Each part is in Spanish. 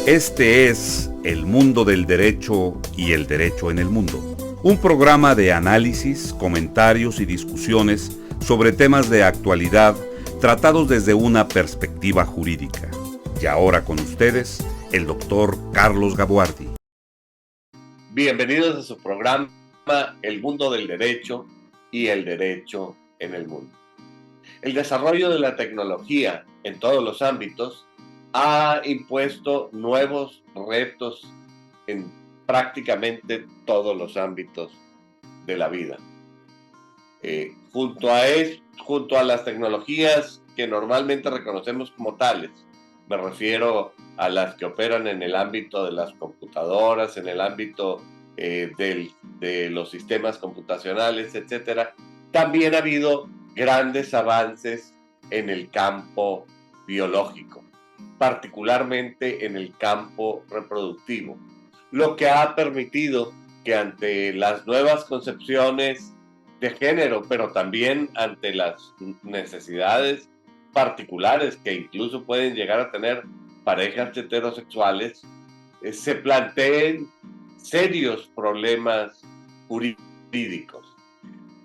Este es El Mundo del Derecho y el Derecho en el Mundo, un programa de análisis, comentarios y discusiones sobre temas de actualidad tratados desde una perspectiva jurídica. Y ahora con ustedes, el doctor Carlos Gabuardi. Bienvenidos a su programa El Mundo del Derecho y el Derecho en el Mundo. El desarrollo de la tecnología en todos los ámbitos ha impuesto nuevos retos en prácticamente todos los ámbitos de la vida. Junto a las tecnologías que normalmente reconocemos como tales, me refiero a las que operan en el ámbito de las computadoras, en el ámbito de los sistemas computacionales, etc. También ha habido grandes avances en el campo biológico, particularmente en el campo reproductivo, lo que ha permitido que ante las nuevas concepciones de género, pero también ante las necesidades particulares que incluso pueden llegar a tener parejas heterosexuales, se planteen serios problemas jurídicos.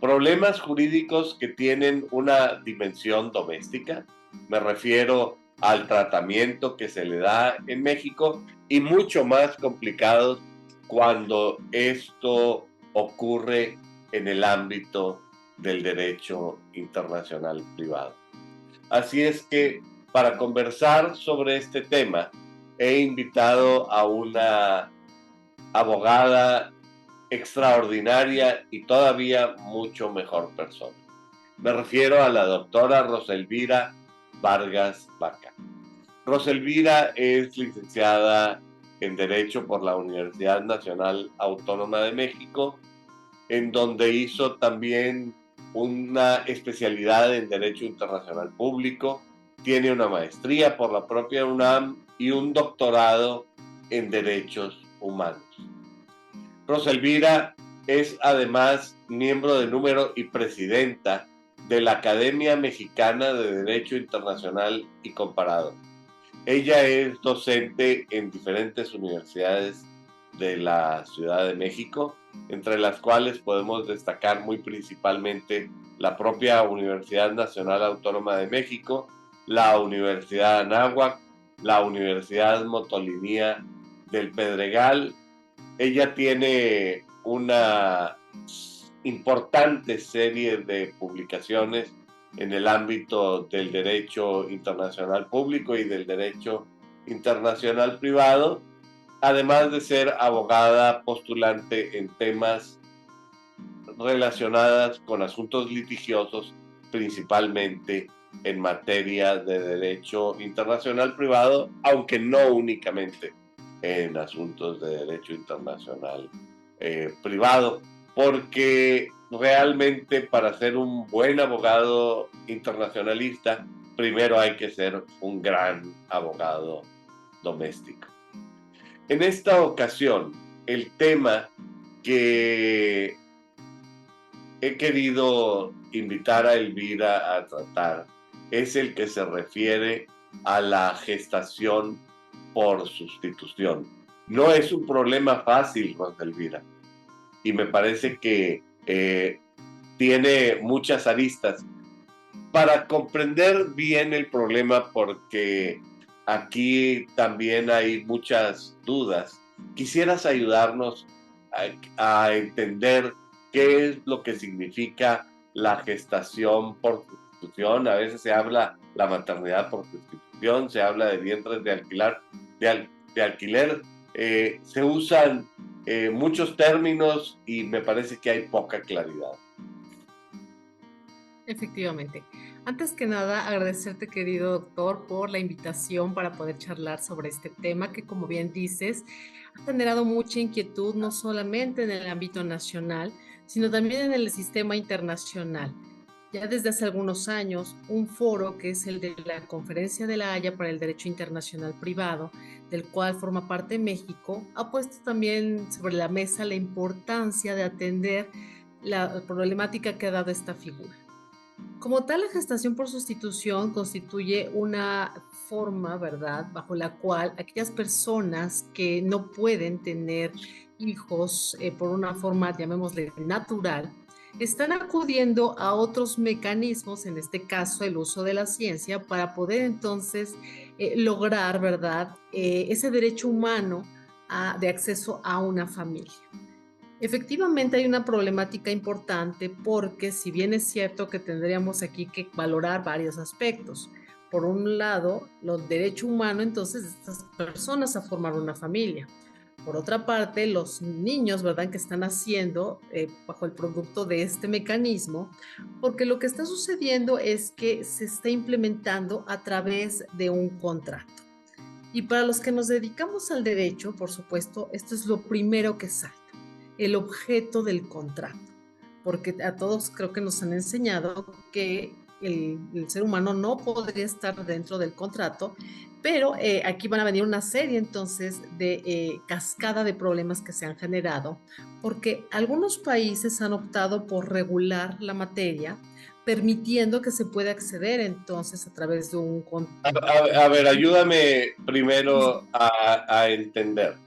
Problemas jurídicos que tienen una dimensión doméstica, me refiero al tratamiento que se le da en México, y mucho más complicados cuando esto ocurre en el ámbito del derecho internacional privado. Así es que para conversar sobre este tema he invitado a una abogada extraordinaria y todavía mucho mejor persona. Me refiero a la doctora Roselvira Vargas Vaca. Roselvira es licenciada en Derecho por la Universidad Nacional Autónoma de México, en donde hizo también una especialidad en Derecho Internacional Público, tiene una maestría por la propia UNAM y un doctorado en Derechos Humanos. Roselvira es además miembro de número y presidenta de la Academia Mexicana de Derecho Internacional y Comparado. Ella es docente en diferentes universidades de la Ciudad de México, entre las cuales podemos destacar muy principalmente la propia Universidad Nacional Autónoma de México, la Universidad Anáhuac, la Universidad Motolinía del Pedregal. Ella tiene una importante serie de publicaciones en el ámbito del derecho internacional público y del derecho internacional privado, además de ser abogada postulante en temas relacionados con asuntos litigiosos, principalmente en materia de derecho internacional privado, aunque no únicamente en asuntos de derecho internacional privado, porque realmente para ser un buen abogado internacionalista, primero hay que ser un gran abogado doméstico. En esta ocasión, el tema que he querido invitar a Elvira a tratar es el que se refiere a la gestación por sustitución. No es un problema fácil, Rosa Elvira, y me parece que tiene muchas aristas. Para comprender bien el problema, porque aquí también hay muchas dudas, quisieras ayudarnos a entender qué es lo que significa la gestación por sustitución. A veces se habla la maternidad por sustitución, se habla de vientres de alquiler. Se usan muchos términos y me parece que hay poca claridad. Efectivamente. Antes que nada, agradecerte, querido doctor, por la invitación para poder charlar sobre este tema que, como bien dices, ha generado mucha inquietud no solamente en el ámbito nacional, sino también en el sistema internacional. Ya desde hace algunos años, un foro que es el de la Conferencia de la Haya para el Derecho Internacional Privado, del cual forma parte México, ha puesto también sobre la mesa la importancia de atender la problemática que ha dado esta figura. Como tal, la gestación por sustitución constituye una forma, ¿verdad?, bajo la cual aquellas personas que no pueden tener hijos por una forma, llamémosle, natural, están acudiendo a otros mecanismos, en este caso el uso de la ciencia, para poder entonces lograr, ¿verdad?, ese derecho humano de acceso a una familia. Efectivamente, hay una problemática importante porque si bien es cierto que tendríamos aquí que valorar varios aspectos. Por un lado, los derechos humanos entonces de estas personas a formar una familia. Por otra parte, los niños, ¿verdad?, que están haciendo bajo el producto de este mecanismo, porque lo que está sucediendo es que se está implementando a través de un contrato. Y para los que nos dedicamos al derecho, por supuesto, esto es lo primero que salta, el objeto del contrato, porque a todos creo que nos han enseñado que el ser humano no podría estar dentro del contrato, pero aquí van a venir una serie entonces de cascada de problemas que se han generado, porque algunos países han optado por regular la materia, permitiendo que se pueda acceder entonces a través de un contrato. A ver, ayúdame primero a entender.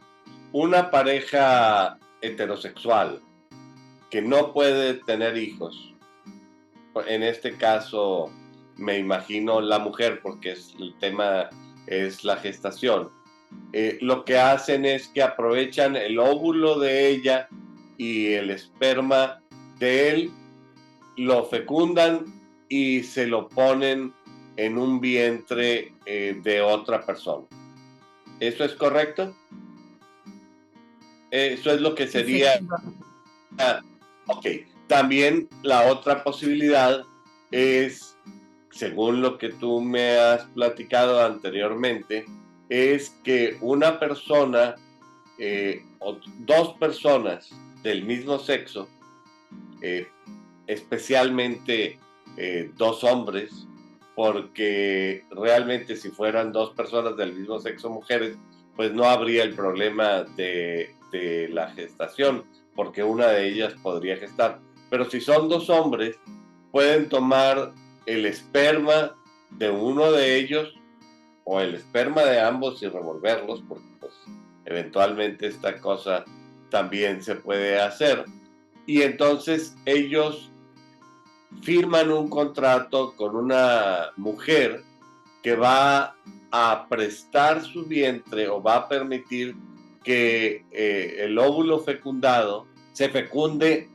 Una pareja heterosexual que no puede tener hijos, en este caso me imagino la mujer, porque el tema es la gestación, lo que hacen es que aprovechan el óvulo de ella y el esperma de él, lo fecundan y se lo ponen en un vientre de otra persona. ¿Eso es correcto? Eso es lo que sería. Efectivamente. Ok, también la otra posibilidad es, según lo que tú me has platicado anteriormente, es que una persona o dos personas del mismo sexo, eh, especialmente dos hombres, porque realmente si fueran dos personas del mismo sexo mujeres, pues no habría el problema de la gestación, porque una de ellas podría gestar. Pero si son dos hombres, pueden tomar el esperma de uno de ellos o el esperma de ambos y revolverlos, porque pues eventualmente esta cosa también se puede hacer. Y entonces ellos firman un contrato con una mujer que va a prestar su vientre o va a permitir que el óvulo fecundado se fecunde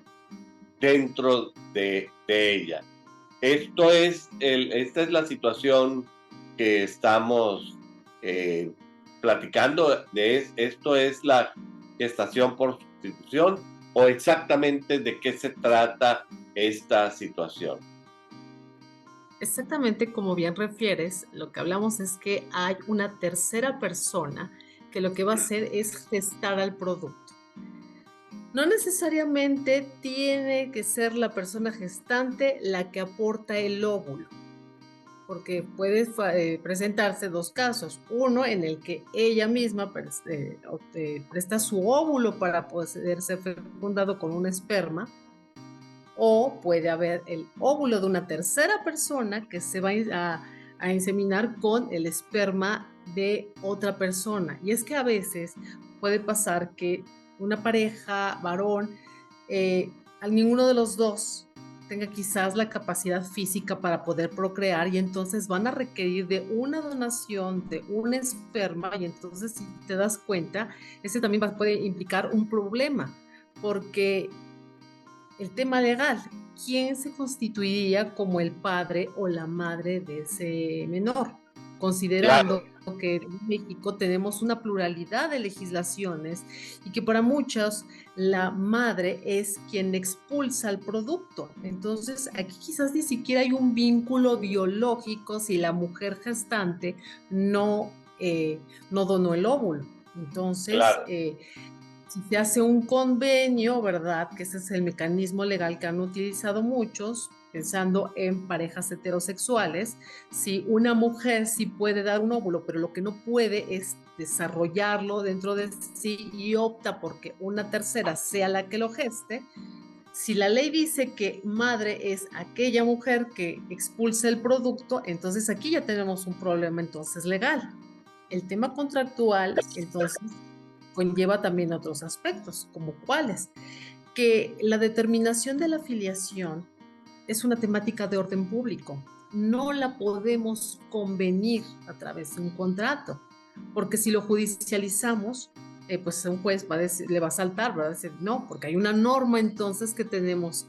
dentro de ella. Esta es la situación que estamos platicando. Esto es la gestación por sustitución, o exactamente de qué se trata esta situación. Exactamente como bien refieres, lo que hablamos es que hay una tercera persona que lo que va a hacer es gestar al producto. No necesariamente tiene que ser la persona gestante la que aporta el óvulo, porque puede presentarse dos casos. Uno en el que ella misma presta su óvulo para poder ser fecundado con un esperma, o puede haber el óvulo de una tercera persona que se va a inseminar con el esperma de otra persona. Y es que a veces puede pasar que una pareja, varón, a ninguno de los dos tenga quizás la capacidad física para poder procrear, y entonces van a requerir de una donación de un esperma, y entonces si te das cuenta, ese también puede implicar un problema, porque el tema legal, ¿quién se constituiría como el padre o la madre de ese menor? Claro, Considerando que en México tenemos una pluralidad de legislaciones y que para muchos la madre es quien expulsa el producto. Entonces, aquí quizás ni siquiera hay un vínculo biológico si la mujer gestante no, no donó el óvulo. Entonces, claro. si se hace un convenio, ¿verdad? Que ese es el mecanismo legal que han utilizado muchos, pensando en parejas heterosexuales. Si una mujer sí puede dar un óvulo, pero lo que no puede es desarrollarlo dentro de sí y opta porque una tercera sea la que lo geste, Si la ley dice que madre es aquella mujer que expulsa el producto, entonces aquí ya tenemos un problema entonces legal. El tema contractual, entonces, conlleva también otros aspectos, como cuáles, que la determinación de la afiliación es una temática de orden público. No la podemos convenir a través de un contrato, porque si lo judicializamos, pues un juez va a decir, le va a saltar, va a decir no, porque hay una norma entonces que tenemos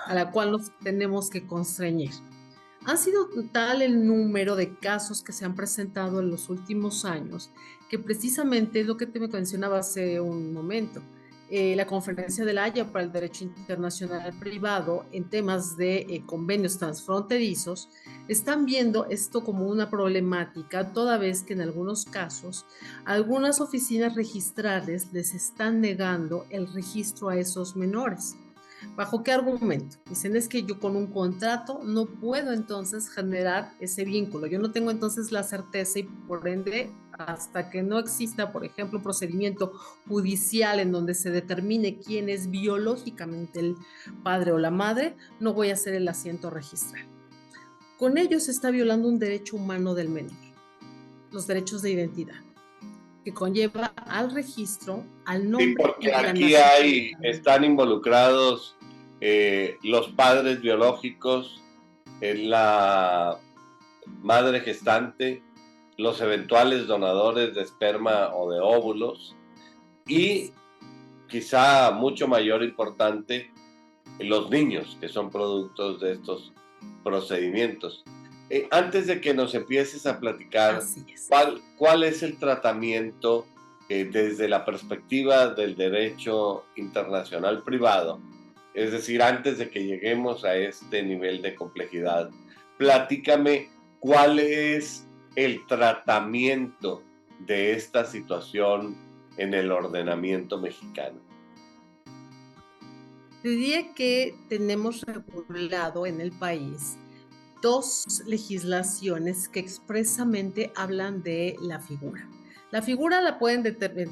a la cual nos tenemos que constreñir. Ha sido tal el número de casos que se han presentado en los últimos años que precisamente es lo que te mencionaba hace un momento. La Conferencia de la Haya para el Derecho Internacional Privado en temas de convenios transfronterizos están viendo esto como una problemática, toda vez que en algunos casos algunas oficinas registrales les están negando el registro a esos menores. ¿Bajo qué argumento? Dicen es que yo con un contrato no puedo entonces generar ese vínculo. Yo no tengo entonces la certeza y por ende, hasta que no exista, por ejemplo, un procedimiento judicial en donde se determine quién es biológicamente el padre o la madre, no voy a hacer el asiento registral. Con ello se está violando un derecho humano del menor, los derechos de identidad, que conlleva al registro, al Sí, nombre y porque a la aquí nacionalidad. están involucrados los padres biológicos, la madre gestante, los eventuales donadores de esperma o de óvulos y quizá mucho mayor importante, los niños que son productos de estos procedimientos. Antes de que nos empieces a platicar, Así es. ¿cuál es el tratamiento desde la perspectiva del derecho internacional privado? Es decir, antes de que lleguemos a este nivel de complejidad, platícame cuál es el tratamiento de esta situación en el ordenamiento mexicano. Diría que tenemos regulado en el país dos legislaciones que expresamente hablan de la figura. La figura la pueden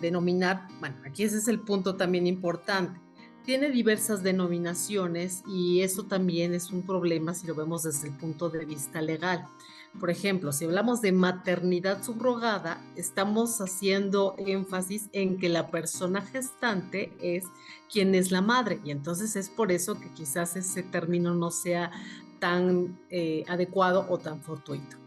denominar, bueno, aquí ese es el punto también importante. Tiene diversas denominaciones y eso también es un problema si lo vemos desde el punto de vista legal. Por ejemplo, si hablamos de maternidad subrogada, estamos haciendo énfasis en que la persona gestante es quien es la madre y entonces es por eso que quizás ese término no sea tan adecuado o tan fortuito.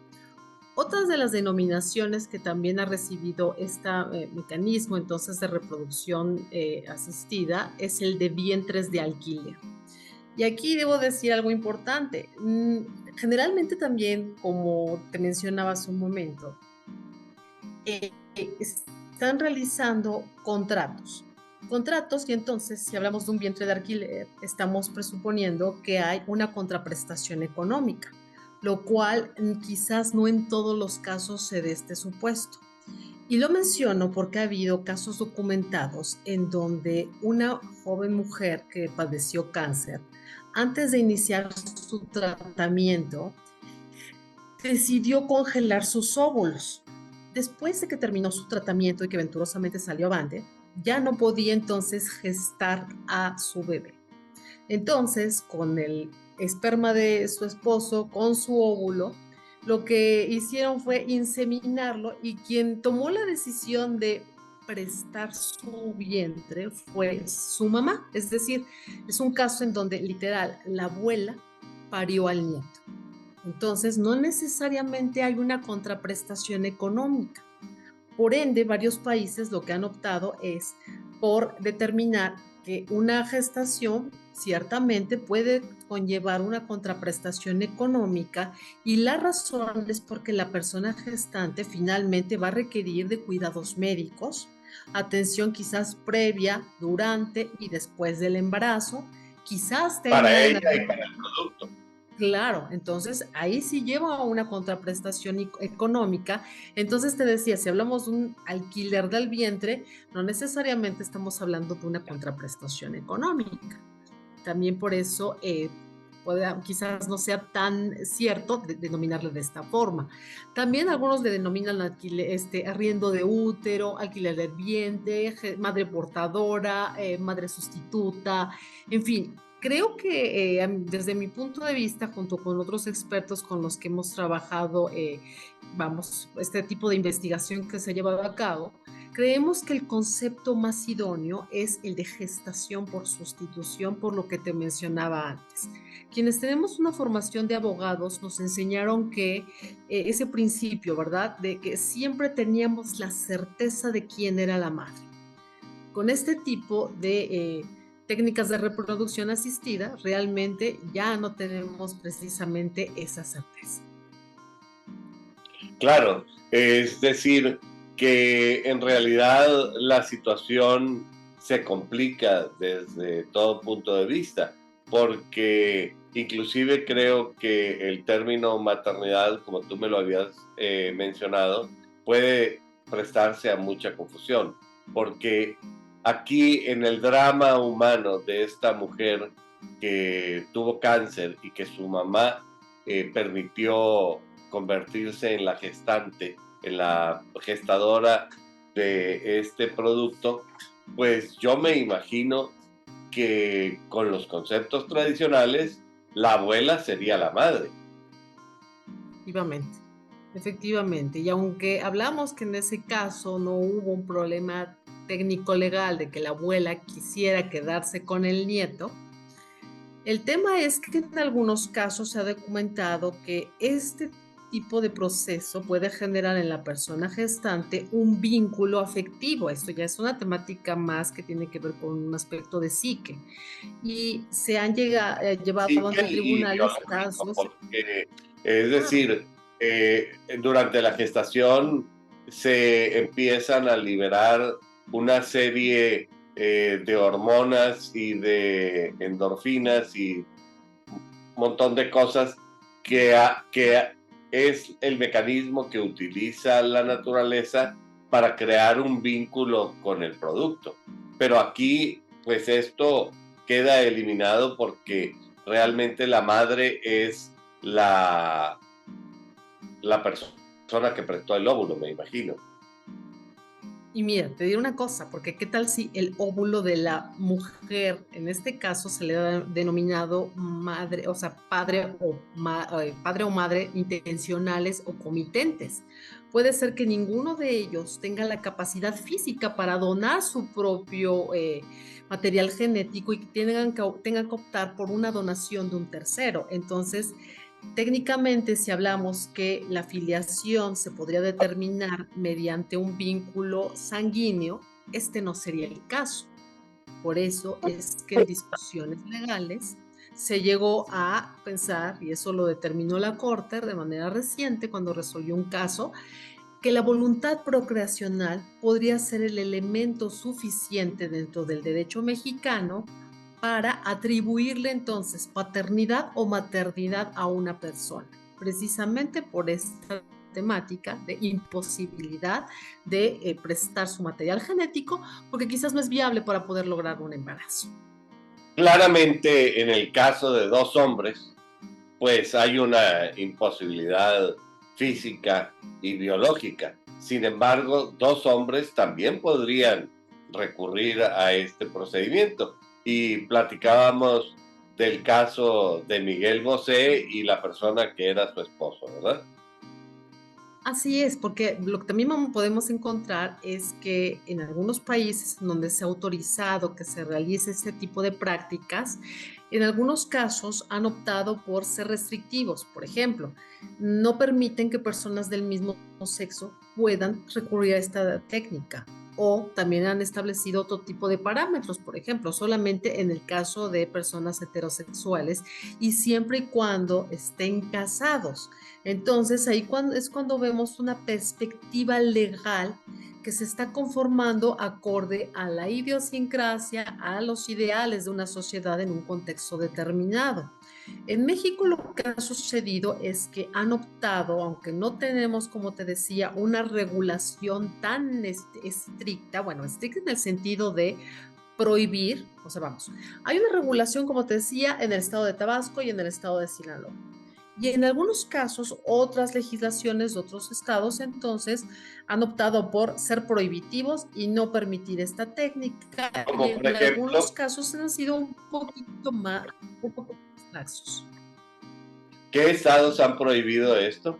Otras de las denominaciones que también ha recibido este mecanismo entonces de reproducción asistida es el de vientres de alquiler. Y aquí debo decir algo importante. Generalmente también, como te mencionaba hace un momento, están realizando contratos. Contratos y entonces, si hablamos de un vientre de alquiler, estamos presuponiendo que hay una contraprestación económica, lo cual quizás no en todos los casos se dé este supuesto. Y lo menciono porque ha habido casos documentados en donde una joven mujer que padeció cáncer, antes de iniciar su tratamiento, decidió congelar sus óvulos. Después de que terminó su tratamiento y que venturosamente salió avante, ya no podía entonces gestar a su bebé. Entonces, con el esperma de su esposo, con su óvulo, lo que hicieron fue inseminarlo y quien tomó la decisión de prestar su vientre fue su mamá. Es decir, es un caso en donde literal la abuela parió al nieto. Entonces, no necesariamente hay una contraprestación económica. Por ende, varios países lo que han optado es por determinar que una gestación ciertamente puede conllevar una contraprestación económica y la razón es porque la persona gestante finalmente va a requerir de cuidados médicos, atención quizás previa, durante y después del embarazo, quizás Para tenga ella y para el producto. Claro, entonces ahí sí lleva a una contraprestación económica. Entonces te decía, si hablamos de un alquiler del vientre, no necesariamente estamos hablando de una contraprestación económica. También por eso quizás no sea tan cierto denominarle de esta forma. También algunos le denominan arriendo de útero, alquiler de vientre, madre portadora, madre sustituta, en fin. Creo que desde mi punto de vista, junto con otros expertos con los que hemos trabajado, este tipo de investigación que se ha llevado a cabo, creemos que el concepto más idóneo es el de gestación por sustitución, por lo que te mencionaba antes. Quienes tenemos una formación de abogados nos enseñaron que ese principio, ¿verdad? De que siempre teníamos la certeza de quién era la madre. Con este tipo de técnicas de reproducción asistida, realmente ya no tenemos precisamente esa certeza. Claro, es decir, que en realidad la situación se complica desde todo punto de vista, porque inclusive creo que el término maternidad, como tú me lo habías mencionado, puede prestarse a mucha confusión, porque aquí en el drama humano de esta mujer que tuvo cáncer y que su mamá permitió convertirse en la gestante, en la gestadora de este producto, pues yo me imagino que con los conceptos tradicionales, la abuela sería la madre. Efectivamente, efectivamente. Y aunque hablamos que en ese caso no hubo un problema técnico legal de que la abuela quisiera quedarse con el nieto, el tema es que en algunos casos se ha documentado que este tipo de proceso puede generar en la persona gestante un vínculo afectivo. Esto ya es una temática más que tiene que ver con un aspecto de psique. Y se han llevado ante Y tribunales biológico, casos. porque es Claro. decir, durante la gestación se empiezan a liberar una serie de hormonas y de endorfinas y un montón de cosas que es el mecanismo que utiliza la naturaleza para crear un vínculo con el producto. Pero aquí, pues esto queda eliminado porque realmente la madre es la persona que prestó el óvulo, me imagino. Y mira, te diré una cosa, porque qué tal si el óvulo de la mujer, en este caso se le ha denominado madre, o sea, padre o madre intencionales o comitentes. Puede ser que ninguno de ellos tenga la capacidad física para donar su propio material genético y que tengan que optar por una donación de un tercero. Entonces, técnicamente, si hablamos que la filiación se podría determinar mediante un vínculo sanguíneo, este no sería el caso. Por eso es que en discusiones legales se llegó a pensar, y eso lo determinó la Corte de manera reciente cuando resolvió un caso, que la voluntad procreacional podría ser el elemento suficiente dentro del derecho mexicano para atribuirle entonces paternidad o maternidad a una persona, precisamente por esta temática de imposibilidad de prestar su material genético, porque quizás no es viable para poder lograr un embarazo. Claramente, en el caso de dos hombres, pues hay una imposibilidad física y biológica. Sin embargo, dos hombres también podrían recurrir a este procedimiento. Y platicábamos del caso de Miguel Bosé y la persona que era su esposo, ¿verdad? Así es, porque lo que también podemos encontrar es que en algunos países donde se ha autorizado que se realice este tipo de prácticas, en algunos casos han optado por ser restrictivos. Por ejemplo, no permiten que personas del mismo sexo puedan recurrir a esta técnica. O también han establecido otro tipo de parámetros, por ejemplo, solamente en el caso de personas heterosexuales y siempre y cuando estén casados. Entonces, ahí es cuando vemos una perspectiva legal que se está conformando acorde a la idiosincrasia, a los ideales de una sociedad en un contexto determinado. En México lo que ha sucedido es que han optado, aunque no tenemos, como te decía, una regulación tan estricta, bueno, estricta en el sentido de prohibir, o sea, vamos, hay una regulación, como te decía, en el estado de Tabasco y en el estado de Sinaloa. Y en algunos casos, otras legislaciones de otros estados, entonces, han optado por ser prohibitivos y no permitir esta técnica. Y Como por en algunos ejemplo, casos han sido un poco más laxos. ¿qué estados han prohibido esto?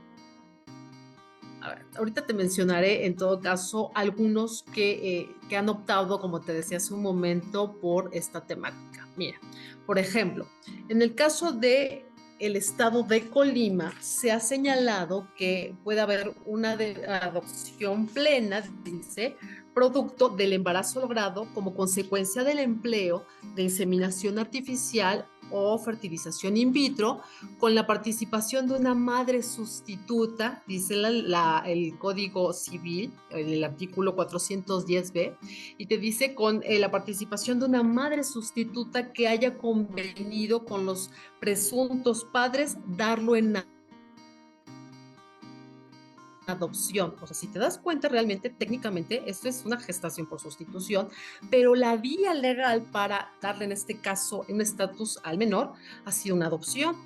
A ver, ahorita te mencionaré en todo caso algunos que han optado, como te decía hace un momento, por esta temática. Mira, por ejemplo, en el caso de el estado de Colima, se ha señalado que puede haber una adopción plena, dice, producto del embarazo logrado como consecuencia del empleo de inseminación artificial o fertilización in vitro, con la participación de una madre sustituta, dice el Código Civil, en el artículo 410b, y te dice con la participación de una madre sustituta que haya convenido con los presuntos padres darlo en adopción. O sea, si te das cuenta, realmente, técnicamente, esto es una gestación por sustitución, pero la vía legal para darle, en este caso, un estatus al menor ha sido una adopción.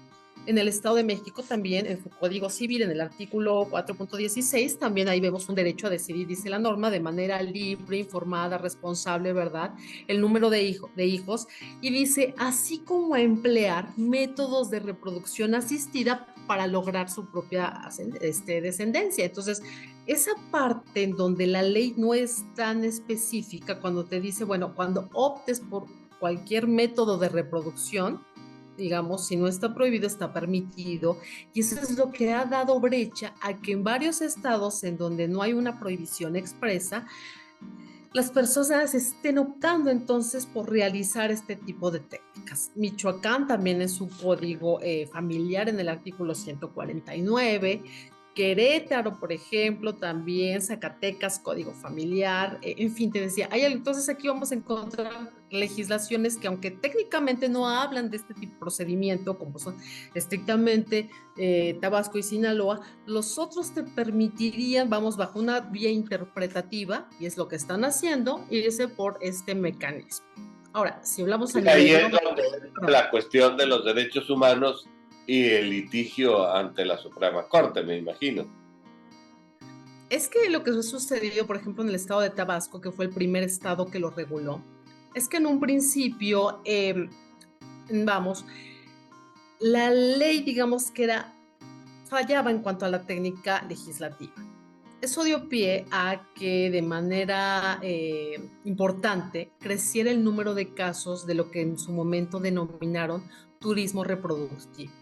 En el Estado de México también, en su Código Civil, en el artículo 4.16, también ahí vemos un derecho a decidir, dice la norma, de manera libre, informada, responsable, ¿verdad? El número de hijos, y dice, así como a emplear métodos de reproducción asistida para lograr su propia descendencia. Entonces, esa parte en donde la ley no es tan específica, cuando te dice, bueno, cuando optes por cualquier método de reproducción, digamos, si no está prohibido, está permitido, y eso es lo que ha dado brecha a que en varios estados en donde no hay una prohibición expresa, las personas estén optando entonces por realizar este tipo de técnicas. Michoacán también en su código familiar en el artículo 149, Querétaro, por ejemplo, también Zacatecas, código familiar, en fin, te decía, entonces aquí vamos a encontrar legislaciones que aunque técnicamente no hablan de este tipo de procedimiento, como son estrictamente Tabasco y Sinaloa, los otros te permitirían, vamos, bajo una vía interpretativa, y es lo que están haciendo, irse por este mecanismo. Ahora, si hablamos a Y ahí nivel es donde entra la cuestión de los derechos humanos y el litigio ante la Suprema Corte, me imagino. es que lo que ha sucedido, por ejemplo, en el estado de Tabasco, que fue el primer estado que lo reguló, es que en un principio, vamos, la ley, digamos que fallaba en cuanto a la técnica legislativa. Eso dio pie a que de manera importante creciera el número de casos de lo que en su momento denominaron turismo reproductivo.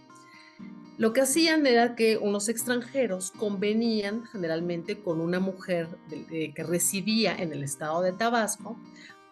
Lo que hacían era que unos extranjeros convenían generalmente con una mujer que residía en el estado de Tabasco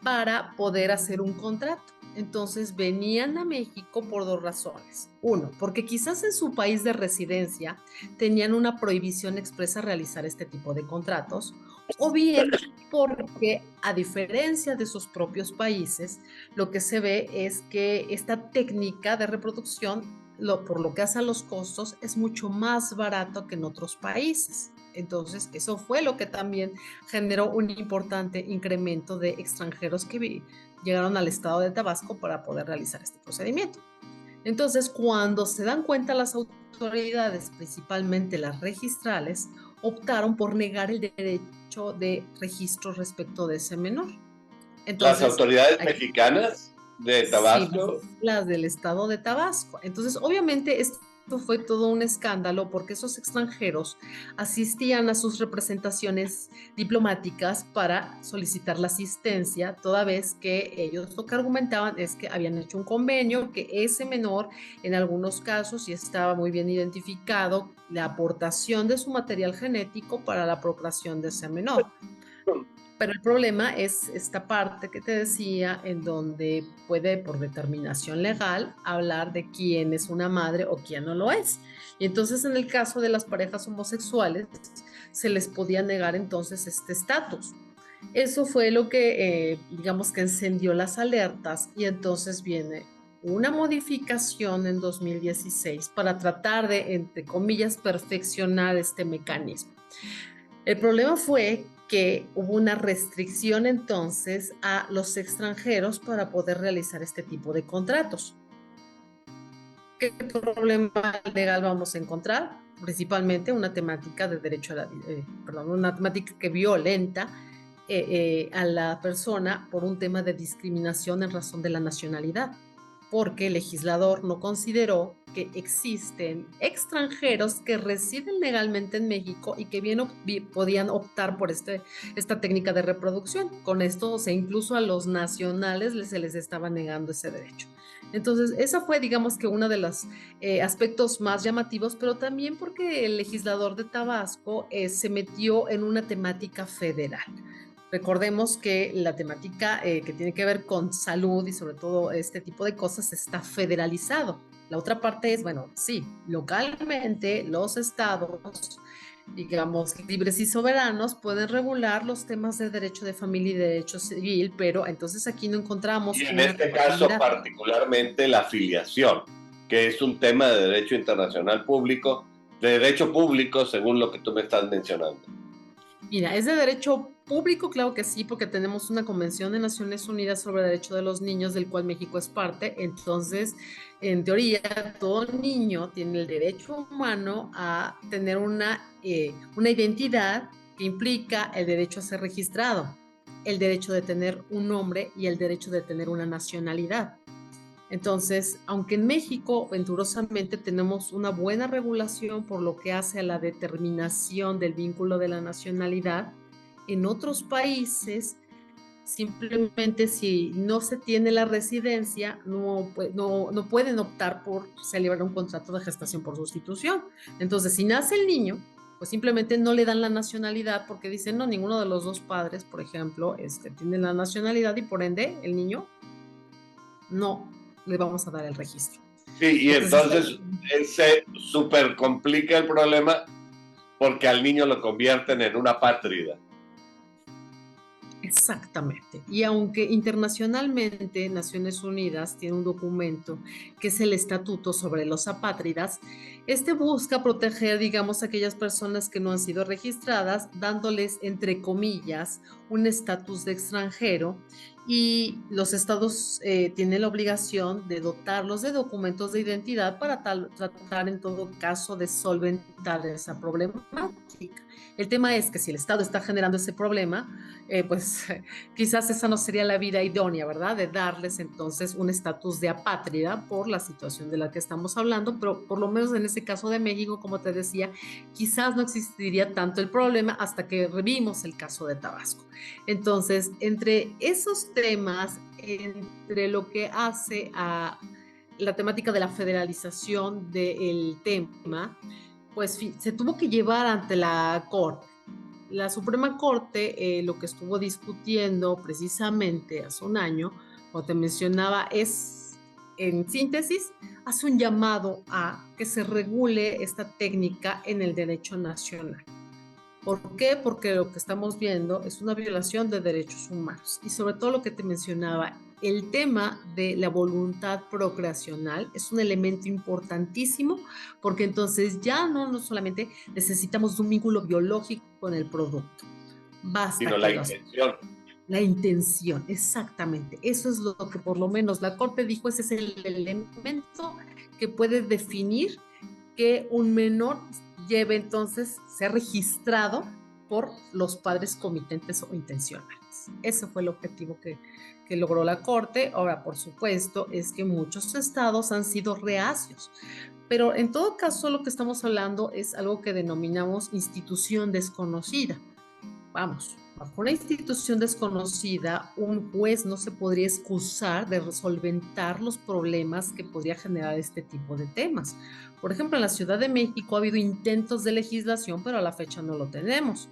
para poder hacer un contrato. Entonces venían a México por dos razones. Uno, porque quizás en su país de residencia tenían una prohibición expresa a realizar este tipo de contratos, o bien porque, a diferencia de sus propios países, lo que se ve es que esta técnica de reproducción, por lo que hace a los costos, es mucho más barato que en otros países. Entonces, eso fue lo que también generó un importante incremento de extranjeros que llegaron al estado de Tabasco para poder realizar este procedimiento. Entonces, cuando se dan cuenta las autoridades, principalmente las registrales, optaron por negar el derecho de registro respecto de ese menor. Entonces, las autoridades mexicanas de Tabasco. Sí, las del estado de Tabasco. Entonces, obviamente, esto fue todo un escándalo porque esos extranjeros asistían a sus representaciones diplomáticas para solicitar la asistencia, toda vez que ellos lo que argumentaban es que habían hecho un convenio, que ese menor, en algunos casos, sí estaba muy bien identificado la aportación de su material genético para la procreación de ese menor. Pero el problema es esta parte que te decía, en donde puede, por determinación legal, hablar de quién es una madre o quién no lo es. Y entonces, en el caso de las parejas homosexuales, se les podía negar entonces este estatus. Eso fue lo que, digamos que encendió las alertas, y entonces viene una modificación en 2016 para tratar de, entre comillas, perfeccionar este mecanismo. El problema fue que hubo una restricción entonces a los extranjeros para poder realizar este tipo de contratos. ¿Qué problema legal vamos a encontrar? Principalmente una temática de derecho a la una temática que violenta a la persona por un tema de discriminación en razón de la nacionalidad, porque el legislador no consideró que existen extranjeros que residen legalmente en México y que bien podían optar por esta técnica de reproducción. Con esto, o sea, incluso a los nacionales se les estaba negando ese derecho. Entonces, esa fue, digamos que uno de los aspectos más llamativos, pero también porque el legislador de Tabasco se metió en una temática federal. Recordemos que la temática que tiene que ver con salud y sobre todo este tipo de cosas está federalizado. La otra parte es, bueno, sí, localmente los estados, digamos, libres y soberanos pueden regular los temas de derecho de familia y derecho civil, pero entonces aquí no encontramos Y en una este caso particularmente la filiación, que es un tema de derecho internacional público, de derecho público según lo que tú me estás mencionando. Mira, es de derecho público, claro que sí, porque tenemos una Convención de Naciones Unidas sobre el Derecho de los Niños, del cual México es parte. Entonces, en teoría, todo niño tiene el derecho humano a tener una identidad que implica el derecho a ser registrado, el derecho de tener un nombre y el derecho de tener una nacionalidad. Entonces, aunque en México, venturosamente, tenemos una buena regulación por lo que hace a la determinación del vínculo de la nacionalidad, en otros países, simplemente si no se tiene la residencia, no pueden optar por celebrar un contrato de gestación por sustitución. Entonces, si nace el niño, pues simplemente no le dan la nacionalidad porque dicen, no, ninguno de los dos padres, por ejemplo, tiene la nacionalidad y por ende el niño no le vamos a dar el registro. Sí, y entonces se súper complica el problema porque al niño lo convierten en una apátrida. Exactamente. Y aunque internacionalmente Naciones Unidas tiene un documento que es el Estatuto sobre los Apátridas, busca proteger, digamos, a aquellas personas que no han sido registradas, dándoles, entre comillas, un estatus de extranjero, y los estados tienen la obligación de dotarlos de documentos de identidad para tratar en todo caso de solventar esa problemática. El tema es que si el Estado está generando ese problema, pues quizás esa no sería la vida idónea, ¿verdad? De darles entonces un estatus de apátrida por la situación de la que estamos hablando, pero por lo menos en ese caso de México, como te decía, quizás no existiría tanto el problema hasta que revimos el caso de Tabasco. Entonces, entre esos temas, entre lo que hace a la temática de la federalización del tema, pues se tuvo que llevar ante la Corte. La Suprema Corte lo que estuvo discutiendo precisamente hace un año, como te mencionaba, es, en síntesis, hace un llamado a que se regule esta técnica en el derecho nacional. ¿Por qué? Porque lo que estamos viendo es una violación de derechos humanos y sobre todo lo que te mencionaba, el tema de la voluntad procreacional es un elemento importantísimo porque entonces ya no solamente necesitamos un vínculo biológico con el producto, basta sino la intención. La intención, exactamente. Eso es lo que por lo menos la Corte dijo, ese es el elemento que puede definir que un menor lleve entonces, ser registrado por los padres comitentes o intencionales. Ese fue el objetivo que logró la Corte. Ahora, por supuesto, es que muchos estados han sido reacios, pero en todo caso lo que estamos hablando es algo que denominamos institución desconocida. Vamos, bajo una institución desconocida, un juez no se podría excusar de solventar los problemas que podría generar este tipo de temas. Por ejemplo, en la Ciudad de México ha habido intentos de legislación, pero a la fecha no lo tenemos.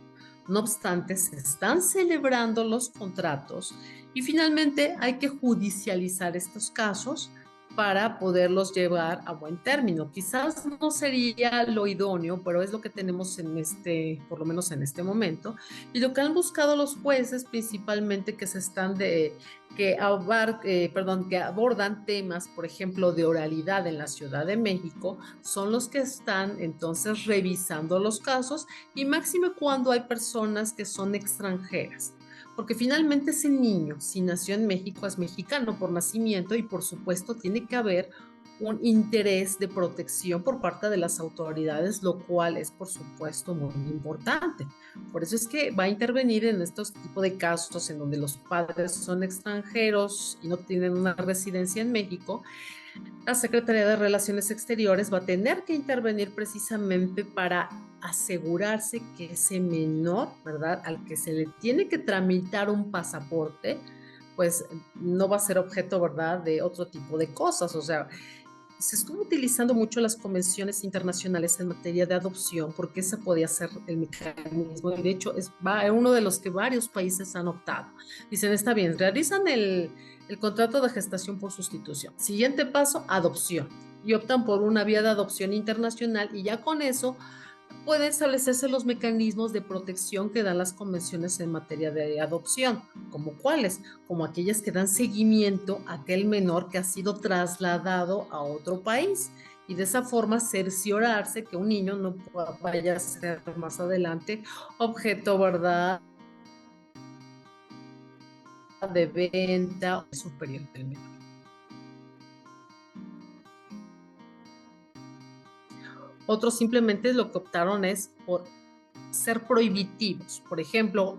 No obstante, se están celebrando los contratos y finalmente hay que judicializar estos casos para poderlos llevar a buen término. Quizás no sería lo idóneo, pero es lo que tenemos por lo menos en este momento, y lo que han buscado los jueces principalmente que abordan temas, por ejemplo, de oralidad en la Ciudad de México, son los que están entonces revisando los casos, y máxime cuando hay personas que son extranjeras. Porque finalmente ese niño, si nació en México, es mexicano por nacimiento, y por supuesto tiene que haber un interés de protección por parte de las autoridades, lo cual es por supuesto muy importante. Por eso es que va a intervenir en estos tipos de casos en donde los padres son extranjeros y no tienen una residencia en México. La Secretaría de Relaciones Exteriores va a tener que intervenir precisamente para asegurarse que ese menor, ¿verdad?, al que se le tiene que tramitar un pasaporte, pues no va a ser objeto, ¿verdad?, de otro tipo de cosas. O sea, se estuvo utilizando mucho las convenciones internacionales en materia de adopción porque ese podía ser el mecanismo, y de hecho es uno de los que varios países han optado. Dicen, está bien, realizan el contrato de gestación por sustitución. Siguiente paso, adopción. Y optan por una vía de adopción internacional, y ya con eso pueden establecerse los mecanismos de protección que dan las convenciones en materia de adopción, como cuáles, como aquellas que dan seguimiento a aquel menor que ha sido trasladado a otro país, y de esa forma cerciorarse que un niño no vaya a ser más adelante objeto, ¿verdad?, de venta superior del menor. Otros simplemente lo que optaron es por ser prohibitivos. Por ejemplo,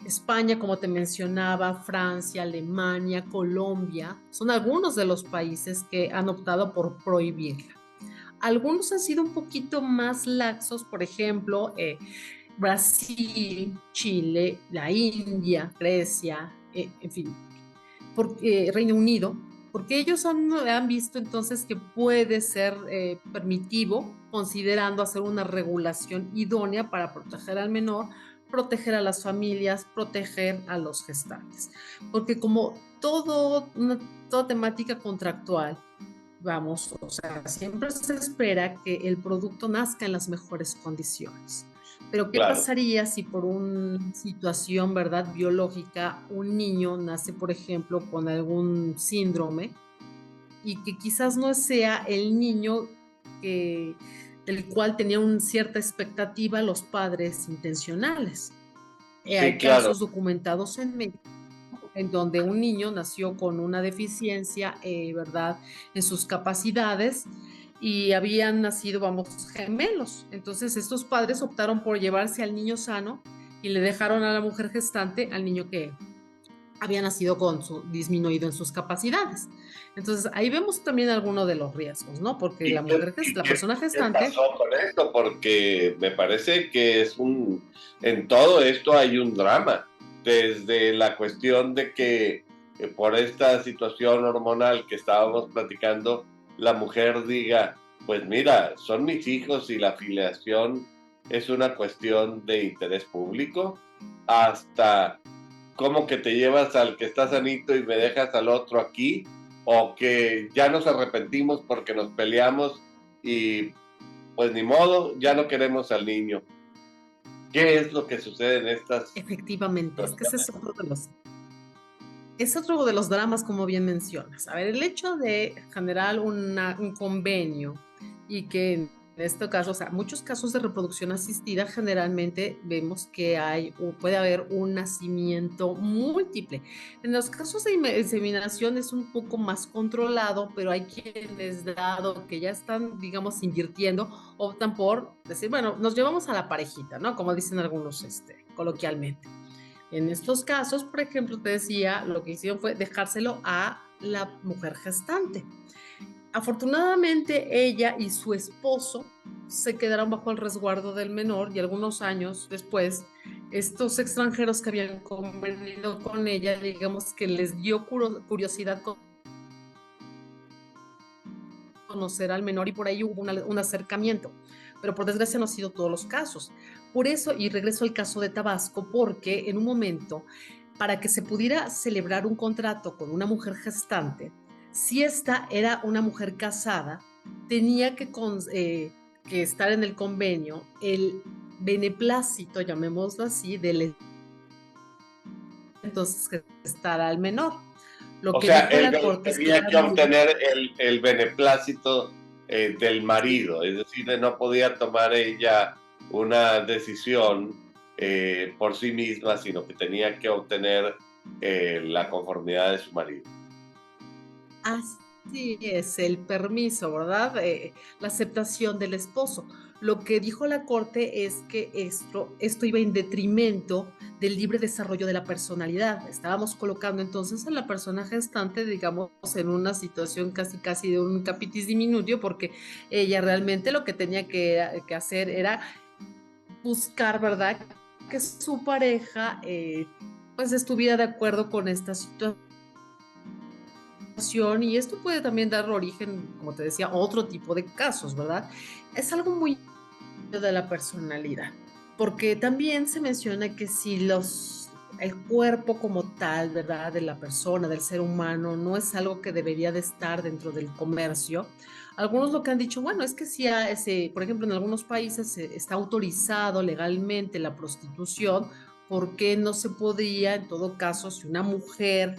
España, como te mencionaba, Francia, Alemania, Colombia, son algunos de los países que han optado por prohibirla. Algunos han sido un poquito más laxos, por ejemplo, Brasil, Chile, la India, Grecia, en fin, Reino Unido, porque ellos han visto entonces que puede ser permitivo, considerando hacer una regulación idónea para proteger al menor, proteger a las familias, proteger a los gestantes. Porque como toda temática contractual, vamos, o sea, siempre se espera que el producto nazca en las mejores condiciones. Pero ¿qué Claro. pasaría si por una situación, ¿verdad?, biológica, un niño nace, por ejemplo, con algún síndrome, y que quizás no sea el niño del cual tenían una cierta expectativa los padres intencionales? Sí, Hay claro. casos documentados en México en donde un niño nació con una deficiencia, ¿verdad?, en sus capacidades, y habían nacido, vamos, gemelos. Entonces estos padres optaron por llevarse al niño sano y le dejaron a la mujer gestante al niño que había nacido disminuido en sus capacidades. Entonces ahí vemos también algunos de los riesgos, ¿no? Porque ¿Y la persona qué gestante. pasó con esto? Porque me parece que en todo esto hay un drama, desde la cuestión de que por esta situación hormonal que estábamos platicando, la mujer diga, pues mira, son mis hijos y la filiación es una cuestión de interés público, hasta cómo que te llevas al que está sanito y me dejas al otro aquí, o que ya nos arrepentimos porque nos peleamos y pues ni modo, ya no queremos al niño. ¿Qué es lo que sucede en estas Efectivamente, es que ese situaciones? es otro de los dramas, como bien mencionas. A ver, el hecho de generar un convenio, y que en este caso, o sea, muchos casos de reproducción asistida, generalmente vemos que puede haber un nacimiento múltiple. En los casos de inseminación es un poco más controlado, pero hay quienes, dado que ya están, digamos, invirtiendo, optan por decir, bueno, nos llevamos a la parejita, ¿no? Como dicen algunos coloquialmente. En estos casos, por ejemplo, te decía, lo que hicieron fue dejárselo a la mujer gestante. Afortunadamente, ella y su esposo se quedaron bajo el resguardo del menor, y algunos años después, estos extranjeros que habían convenido con ella, digamos que les dio curiosidad conocer al menor, y por ahí hubo un acercamiento. Pero por desgracia no han sido todos los casos. Por eso, y regreso al caso de Tabasco, porque en un momento, para que se pudiera celebrar un contrato con una mujer gestante, si esta era una mujer casada, tenía que estar en el convenio el beneplácito, llamémoslo así, del entonces que estará al menor. Lo O que sea, dijo él la corte es que tenía la que viuda, obtener el beneplácito del marido, es decir, no podía tomar ella una decisión por sí misma, sino que tenía que obtener la conformidad de su marido. así es, el permiso, ¿verdad? La aceptación del esposo. Lo que dijo la corte es que esto iba en detrimento del libre desarrollo de la personalidad. Estábamos colocando entonces a la persona gestante, digamos, en una situación casi casi de un capitis diminutio, porque ella realmente lo que tenía que hacer era buscar, ¿verdad? Que su pareja pues estuviera de acuerdo con esta situación, y esto puede también dar origen, como te decía, a otro tipo de casos, ¿verdad? Es algo muy de la personalidad, porque también se menciona que si el cuerpo como tal, ¿verdad? De la persona, del ser humano, no es algo que debería de estar dentro del comercio. Algunos lo que han dicho, bueno, es que si, por ejemplo, en algunos países está autorizado legalmente la prostitución, ¿por qué no se podría, en todo caso, si una mujer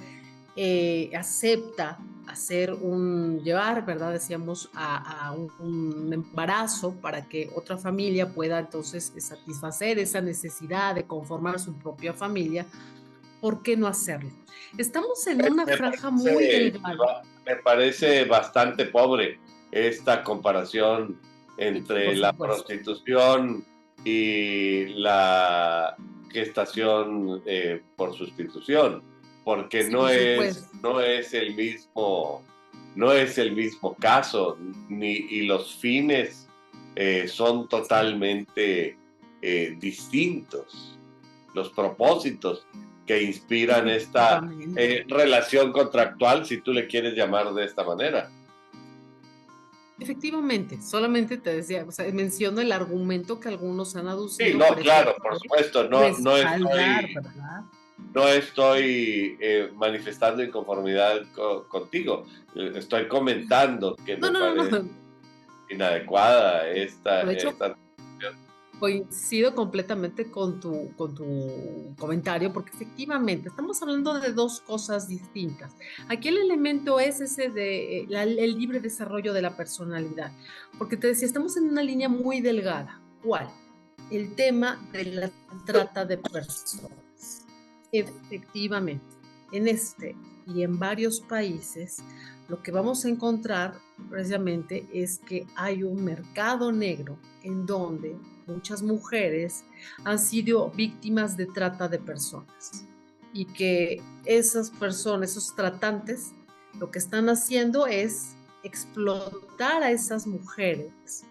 acepta llevar, ¿verdad? Decíamos, a un embarazo para que otra familia pueda entonces satisfacer esa necesidad de conformar su propia familia, ¿por qué no hacerlo? Estamos en una Me franja muy parece, delgada. me parece bastante pobre esta comparación Sí, entre por la supuesto. prostitución y la gestación por sustitución, porque Sí, por supuesto. no es el mismo caso, y los fines son totalmente distintos, los propósitos que inspiran esta Efectivamente. relación contractual, si tú le quieres llamar de esta manera. Efectivamente, solamente te decía, o sea, menciono el argumento que algunos han Sí, aducido no, por claro, efecto por de supuesto, respaldar, ¿verdad? no estoy manifestando inconformidad contigo. Estoy comentando que No, me no, no, parece no. inadecuada De hecho, esta. coincido completamente con tu comentario, porque efectivamente estamos hablando de dos cosas distintas. Aquí el elemento es ese de el libre desarrollo de la personalidad, porque te decía, estamos en una línea muy delgada. ¿Cuál? El tema de la trata de personas. Efectivamente, en este y en varios países, lo que vamos a encontrar precisamente es que hay un mercado negro en donde muchas mujeres han sido víctimas de trata de personas, y que esas personas, esos tratantes, lo que están haciendo es explotar a esas mujeres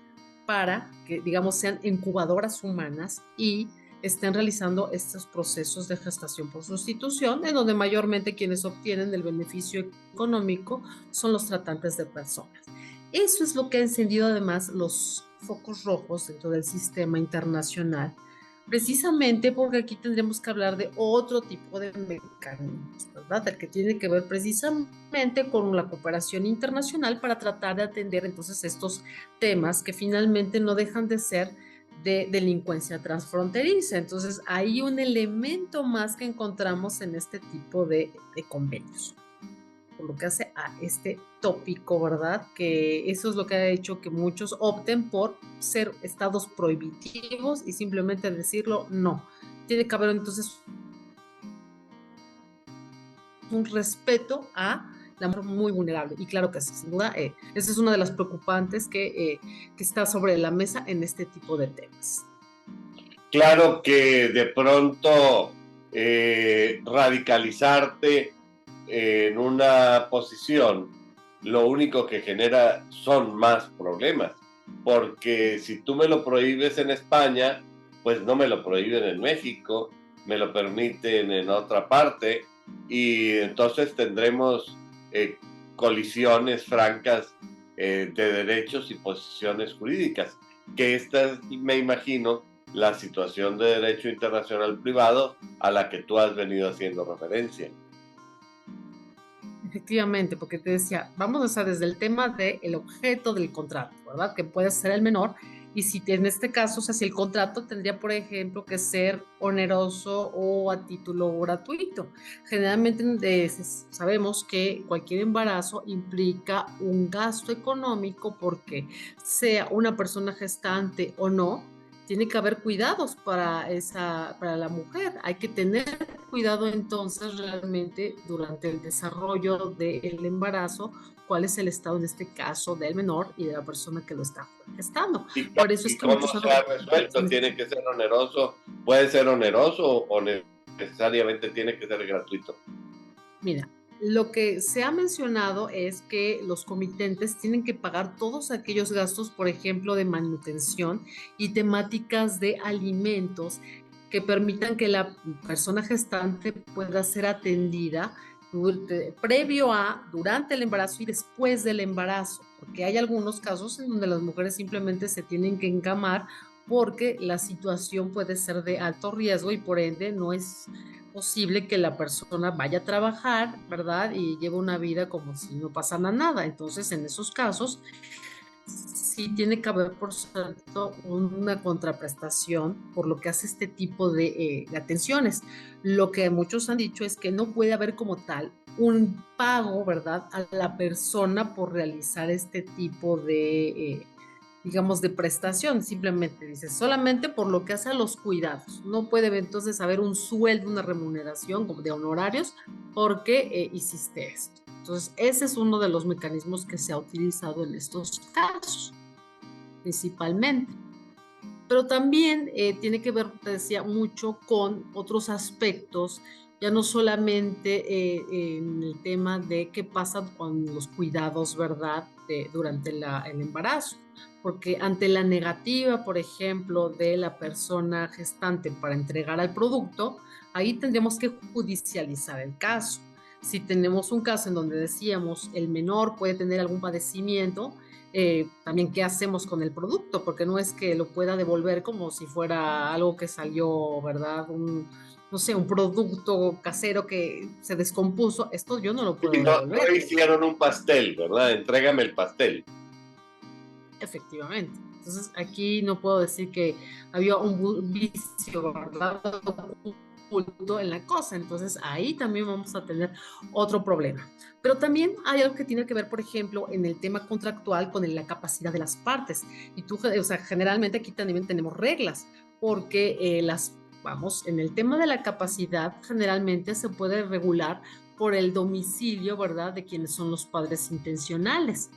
para que, digamos, sean incubadoras humanas y estén realizando estos procesos de gestación por sustitución, en donde mayormente quienes obtienen el beneficio económico son los tratantes de personas. Eso es lo que ha encendido además los focos rojos dentro del sistema internacional, precisamente porque aquí tendremos que hablar de otro tipo de mecanismos, ¿verdad? El que tiene que ver precisamente con la cooperación internacional para tratar de atender entonces estos temas que finalmente no dejan de ser de delincuencia transfronteriza. Entonces, hay un elemento más que encontramos en este tipo de convenios, por lo que hace a este tópico, ¿verdad? Que eso es lo que ha hecho que muchos opten por ser estados prohibitivos y simplemente decirlo no. Tiene que haber entonces un respeto a la mujer muy vulnerable. Y claro que sí, sin duda, esa es una de las preocupantes que está sobre la mesa en este tipo de temas. Claro que de pronto radicalizarte en una posición lo único que genera son más problemas, porque si tú me lo prohíbes en España, pues no me lo prohíben en México, me lo permiten en otra parte, y entonces tendremos eh, colisiones francas de derechos y posiciones jurídicas, que esta es, me imagino, la situación de derecho internacional privado a la que tú has venido haciendo referencia. efectivamente, porque te decía, vamos a estar desde el tema del objeto del contrato, ¿verdad? Que puede ser el menor. Y si en este caso, o sea, si el contrato tendría, por ejemplo, que ser oneroso o a título gratuito. Generalmente sabemos que cualquier embarazo implica un gasto económico porque sea una persona gestante o no, tiene que haber cuidados para la mujer. Hay que tener cuidado entonces realmente durante el desarrollo del embarazo, cuál es el estado en este caso del menor y de la persona que lo está gestando. Por eso es ¿Y que cómo muchos se ha resuelto? ¿Tiene que ser oneroso? ¿Puede ser oneroso o necesariamente tiene que ser gratuito? Mira, lo que se ha mencionado es que los comitentes tienen que pagar todos aquellos gastos, por ejemplo, de manutención y temáticas de alimentos que permitan que la persona gestante pueda ser atendida previo a, durante el embarazo y después del embarazo, porque hay algunos casos en donde las mujeres simplemente se tienen que encamar porque la situación puede ser de alto riesgo y por ende no es posible que la persona vaya a trabajar, ¿verdad? Y lleve una vida como si no pasara nada. Entonces, en esos casos, sí tiene que haber, por cierto, una contraprestación por lo que hace este tipo de atenciones. Lo que muchos han dicho es que no puede haber como tal un pago, ¿verdad?, a la persona por realizar este tipo digamos, de prestación. Simplemente dice, solamente por lo que hace a los cuidados. No puede entonces haber un sueldo, una remuneración como de honorarios porque hiciste esto. Entonces, ese es uno de los mecanismos que se ha utilizado en estos casos, principalmente. Pero también tiene que ver, te decía, mucho con otros aspectos, ya no solamente en el tema de qué pasa con los cuidados, ¿verdad?, durante el embarazo, porque ante la negativa, por ejemplo, de la persona gestante para entregar al producto, ahí tendríamos que judicializar el caso. Si tenemos un caso en donde decíamos el menor puede tener algún padecimiento, también qué hacemos con el producto, porque no es que lo pueda devolver como si fuera algo que salió, ¿verdad? No sé, un producto casero que se descompuso, esto yo no lo puedo Y no devolver. hicieron un pastel, ¿verdad? Entrégame el pastel. Efectivamente. Entonces aquí no puedo decir que había un vicio, ¿verdad?, oculto en la cosa. Entonces ahí también vamos a tener otro problema. Pero también hay algo que tiene que ver, por ejemplo, en el tema contractual con la capacidad de las partes. Y tú, o sea, generalmente aquí también tenemos reglas, porque vamos, en el tema de la capacidad generalmente se puede regular por el domicilio, ¿verdad?, de quienes son los padres intencionales.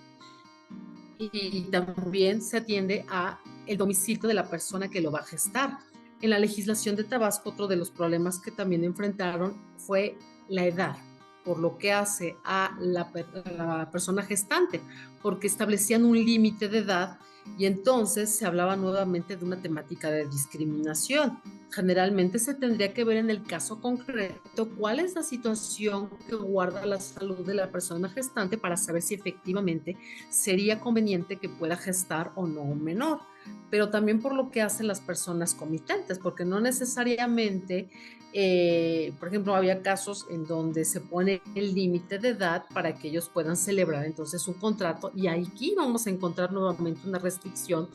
Y también se atiende a el domicilio de la persona que lo va a gestar. En la legislación de Tabasco, otro de los problemas que también enfrentaron fue la edad, por lo que hace a la persona gestante, porque establecían un límite de edad y entonces se hablaba nuevamente de una temática de discriminación. Generalmente se tendría que ver en el caso concreto cuál es la situación que guarda la salud de la persona gestante para saber si efectivamente sería conveniente que pueda gestar o no un menor, pero también por lo que hacen las personas comitentes, porque no necesariamente, por ejemplo, había casos en donde se pone el límite de edad para que ellos puedan celebrar entonces un contrato y aquí vamos a encontrar nuevamente una restricción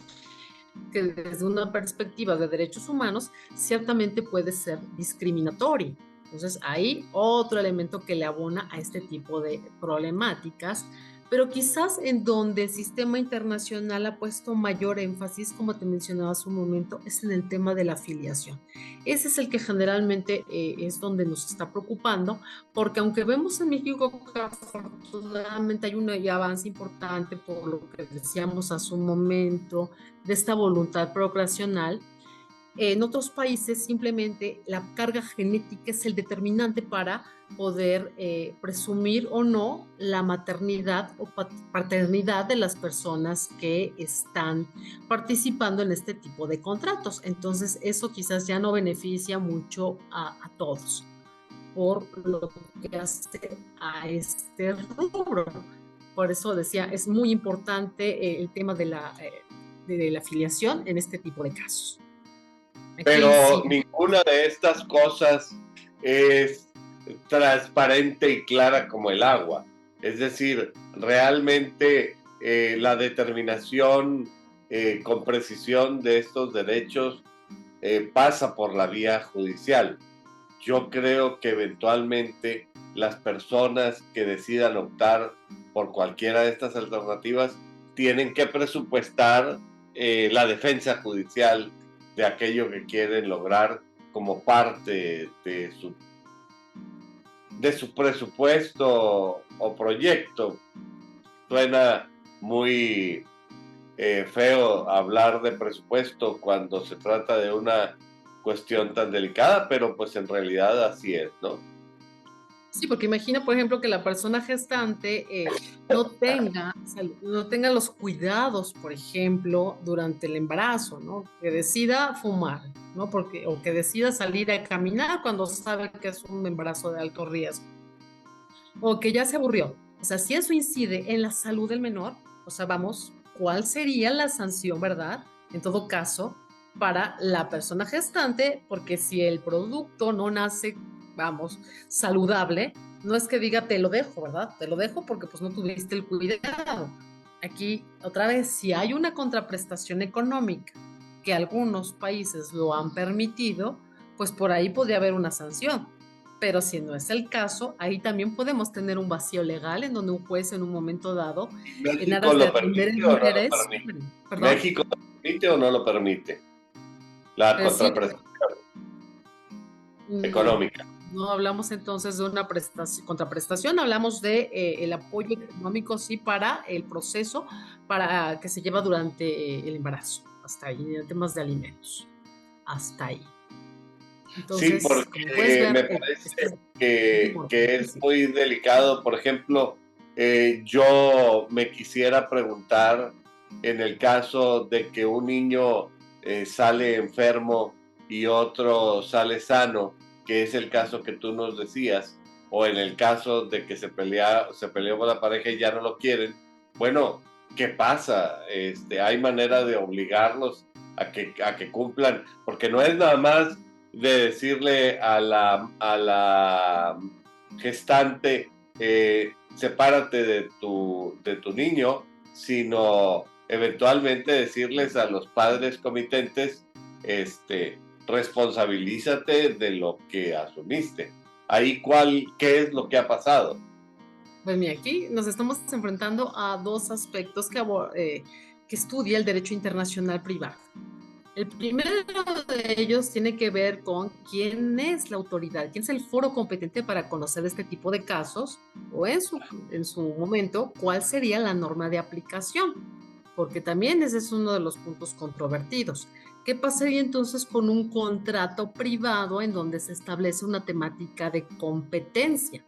que desde una perspectiva de derechos humanos ciertamente puede ser discriminatorio. Entonces, hay otro elemento que le abona a este tipo de problemáticas, pero quizás en donde el sistema internacional ha puesto mayor énfasis, como te mencionaba hace un momento, es en el tema de la afiliación. Ese es el que generalmente es donde nos está preocupando, porque aunque vemos en México que afortunadamente hay un avance importante por lo que decíamos hace un momento, de esta voluntad procreacional, en otros países simplemente la carga genética es el determinante para poder presumir o no la maternidad o paternidad de las personas que están participando en este tipo de contratos. Entonces eso quizás ya no beneficia mucho a todos por lo que hace a este rubro. Por eso decía, es muy importante el tema de la afiliación en este tipo de casos. Pero Sí. ninguna de estas cosas es transparente y clara como el agua. Es decir, realmente la determinación con precisión de estos derechos pasa por la vía judicial. Yo creo que eventualmente las personas que decidan optar por cualquiera de estas alternativas tienen que presupuestar la defensa judicial de aquello que quieren lograr como parte de su presupuesto o proyecto. Suena muy feo hablar de presupuesto cuando se trata de una cuestión tan delicada, pero pues en realidad así es, ¿no? Sí, porque imagina, por ejemplo, que la persona gestante no tenga, o sea, no tenga los cuidados, por ejemplo, durante el embarazo, ¿no? Que decida fumar, ¿no? Porque, o que decida salir a caminar cuando sabe que es un embarazo de alto riesgo, o que ya se aburrió. O sea, si eso incide en la salud del menor, o sea, vamos, ¿cuál sería la sanción, verdad? En todo caso, para la persona gestante, porque si el producto no nace, vamos, saludable, no es que diga te lo dejo, ¿verdad? Te lo dejo porque pues no tuviste el cuidado. Aquí, otra vez, si hay una contraprestación económica que algunos países lo han permitido, pues por ahí podría haber una sanción. Pero si no es el caso, ahí también podemos tener un vacío legal en donde un juez en un momento dado, en ¿México aras de lo atender permite el o no lo interés, permite? perdón, ¿México lo permite o no lo permite? La pero sí, contraprestación no, económica. no hablamos entonces de una prestación, contraprestación, hablamos de el apoyo económico, sí, para el proceso para que se lleva durante el embarazo, hasta ahí, en temas de alimentos, hasta ahí. Sí, Entonces, como puedes porque ver, me este es parece que es importantísimo. muy delicado. Por ejemplo, yo me quisiera preguntar en el caso de que un niño sale enfermo y otro sale sano, que es el caso que tú nos decías, o en el caso de que se peleó con la pareja y ya no lo quieren. Bueno, ¿qué pasa? ¿Hay manera de obligarlos a que cumplan? Porque no es nada más de decirle a la gestante, sepárate de tu niño, sino eventualmente decirles a los padres comitentes, responsabilízate de lo que asumiste. Ahí, ¿qué es lo que ha pasado? Pues mira, aquí nos estamos enfrentando a dos aspectos que estudia el derecho internacional privado. El primero de ellos tiene que ver con quién es la autoridad, quién es el foro competente para conocer este tipo de casos o en su momento, cuál sería la norma de aplicación, porque también ese es uno de los puntos controvertidos. ¿Qué pasaría entonces con un contrato privado en donde se establece una temática de competencia?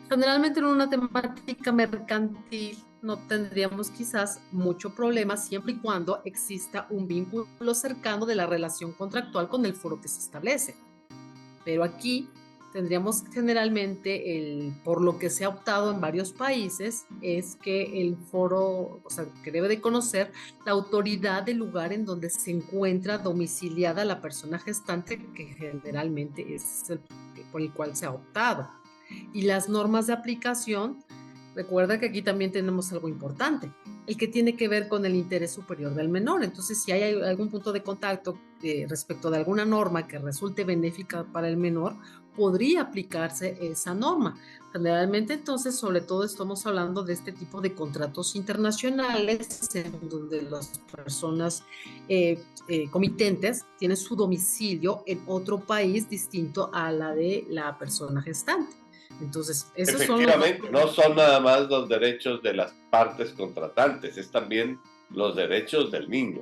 Generalmente en una temática mercantil no tendríamos quizás mucho problema siempre y cuando exista un vínculo cercano de la relación contractual con el foro que se establece. Pero aquí tendríamos generalmente, por lo que se ha optado en varios países, es que el foro, o sea, que debe de conocer la autoridad del lugar en donde se encuentra domiciliada la persona gestante, que generalmente es el por el cual se ha optado. Y las normas de aplicación, recuerda que aquí también tenemos algo importante, el que tiene que ver con el interés superior del menor. Entonces, si hay algún punto de contacto respecto de alguna norma que resulte benéfica para el menor, podría aplicarse esa norma. Generalmente, entonces, sobre todo estamos hablando de este tipo de contratos internacionales en donde las personas comitentes tienen su domicilio en otro país distinto a la de la persona gestante. Entonces, esos son los dos. Efectivamente, no son nada más los derechos de las partes contratantes, es también los derechos del niño.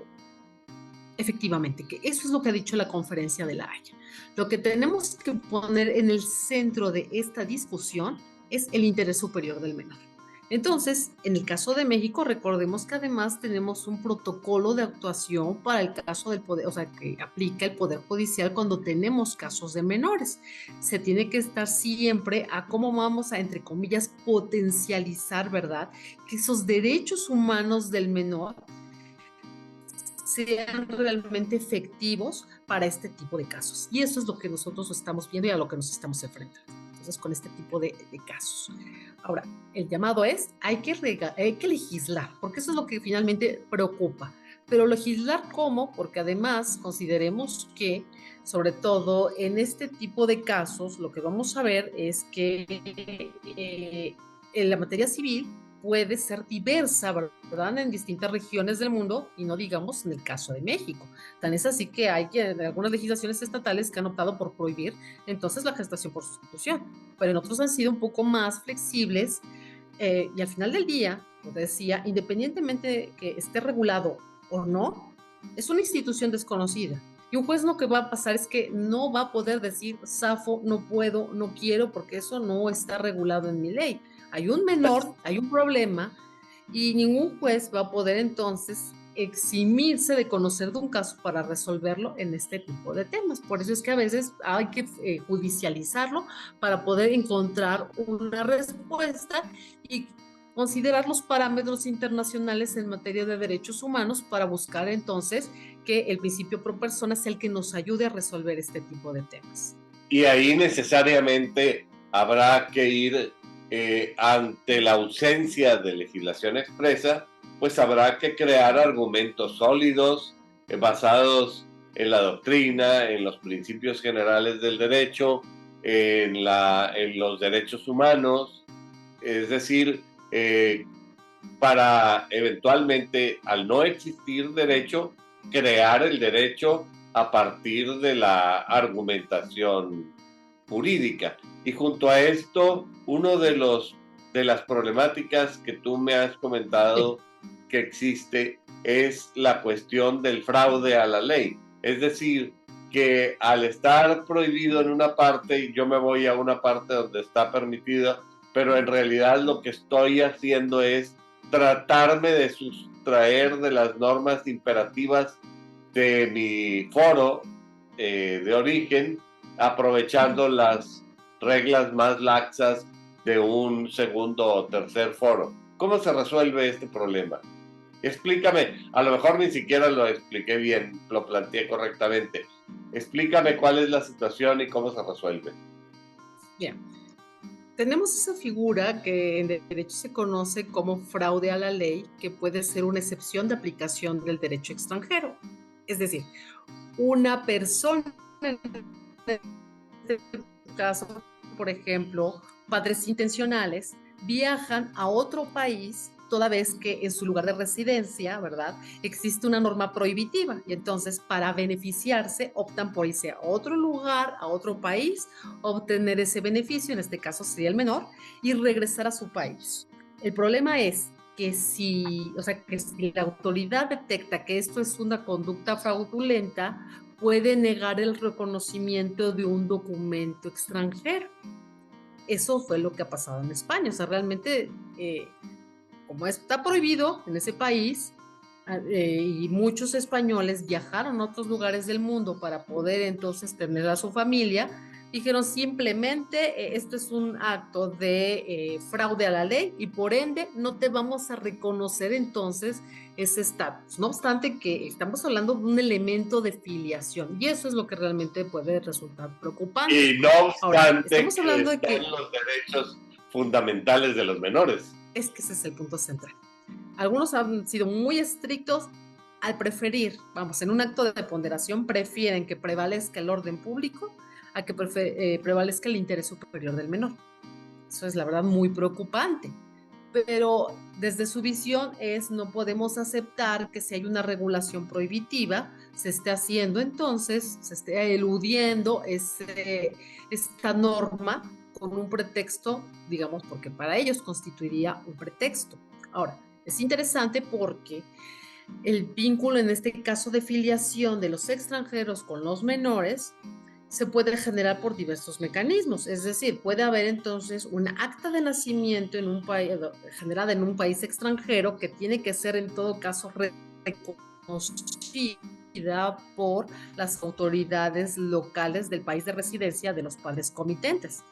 Efectivamente, que eso es lo que ha dicho la conferencia de La Haya. Lo que tenemos que poner en el centro de esta discusión es el interés superior del menor. Entonces, en el caso de México, recordemos que además tenemos un protocolo de actuación para el caso del poder, o sea, que aplica el Poder Judicial cuando tenemos casos de menores. Se tiene que estar siempre a cómo vamos a, entre comillas, potencializar, ¿verdad? Que esos derechos humanos del menor sean realmente efectivos para este tipo de casos. Y eso es lo que nosotros estamos viendo y a lo que nos estamos enfrentando. Entonces, entonces con este tipo de casos. Ahora, el llamado es, hay que legislar, porque eso es lo que finalmente preocupa. Pero legislar cómo, porque además consideremos que, sobre todo en este tipo de casos, lo que vamos a ver es que en la materia civil puede ser diversa, ¿verdad? En distintas regiones del mundo y no digamos en el caso de México. Tan es así que hay algunas legislaciones estatales que han optado por prohibir entonces la gestación por sustitución, pero en otros han sido un poco más flexibles y al final del día, como te decía, independientemente de que esté regulado o no, es una institución desconocida. Y un juez lo que va a pasar es que no va a poder decir, zafo, no puedo, no quiero, porque eso no está regulado en mi ley. Hay un menor, hay un problema, y ningún juez va a poder entonces eximirse de conocer de un caso para resolverlo en este tipo de temas. Por eso es que a veces hay que judicializarlo para poder encontrar una respuesta y considerar los parámetros internacionales en materia de derechos humanos para buscar entonces que el principio pro persona sea el que nos ayude a resolver este tipo de temas. Y ahí necesariamente habrá que ir ante la ausencia de legislación expresa, pues habrá que crear argumentos sólidos basados en la doctrina, en los principios generales del derecho, en los derechos humanos, es decir, para eventualmente, al no existir derecho, crear el derecho a partir de la argumentación jurídica. Y junto a esto, de las problemáticas que tú me has comentado que existe es la cuestión del fraude a la ley. Es decir, que al estar prohibido en una parte, yo me voy a una parte donde está permitido, pero en realidad lo que estoy haciendo es tratarme de sustraer de las normas imperativas de mi foro de origen, aprovechando las reglas más laxas de un segundo o tercer foro. ¿Cómo se resuelve este problema? Explícame, a lo mejor ni siquiera lo expliqué bien, lo planteé correctamente. Explícame cuál es la situación y cómo se resuelve. Bien, tenemos esa figura que en derecho se conoce como fraude a la ley, que puede ser una excepción de aplicación del derecho extranjero. Es decir, una persona, en este caso, por ejemplo, padres intencionales, viajan a otro país toda vez que en su lugar de residencia, ¿verdad?, existe una norma prohibitiva y entonces para beneficiarse optan por irse a otro lugar, a otro país, obtener ese beneficio, en este caso sería el menor, y regresar a su país. El problema es que si la autoridad detecta que esto es una conducta fraudulenta, puede negar el reconocimiento de un documento extranjero. Eso fue lo que ha pasado en España. O sea, realmente, como está prohibido en ese país, y muchos españoles viajaron a otros lugares del mundo para poder entonces tener a su familia, dijeron simplemente esto es un acto de fraude a la ley y por ende no te vamos a reconocer entonces ese estatus. No obstante que estamos hablando de un elemento de filiación y eso es lo que realmente puede resultar preocupante. Y no obstante, ahora, estamos hablando de que los derechos fundamentales de los menores. Es que ese es el punto central. Algunos han sido muy estrictos al preferir, vamos, en un acto de ponderación prefieren que prevalezca el orden público a que prevalezca el interés superior del menor. Eso es la verdad muy preocupante. Pero desde su visión no podemos aceptar que si hay una regulación prohibitiva, se esté haciendo entonces, se esté eludiendo esta norma con un pretexto, digamos, porque para ellos constituiría un pretexto. Ahora, es interesante porque el vínculo en este caso de filiación de los extranjeros con los menores se puede generar por diversos mecanismos, es decir, puede haber entonces una acta de nacimiento en un país, generada en un país extranjero que tiene que ser en todo caso reconocida por las autoridades locales del país de residencia de los padres comitentes.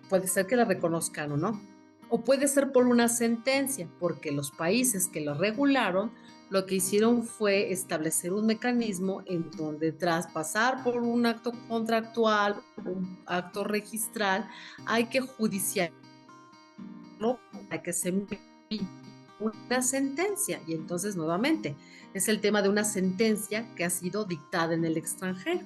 Puede ser que la reconozcan o no. O puede ser por una sentencia, porque los países que lo regularon lo que hicieron fue establecer un mecanismo en donde tras pasar por un acto contractual, un acto registral, hay que judicializarlo para que se emita una sentencia. Y entonces, nuevamente, es el tema de una sentencia que ha sido dictada en el extranjero.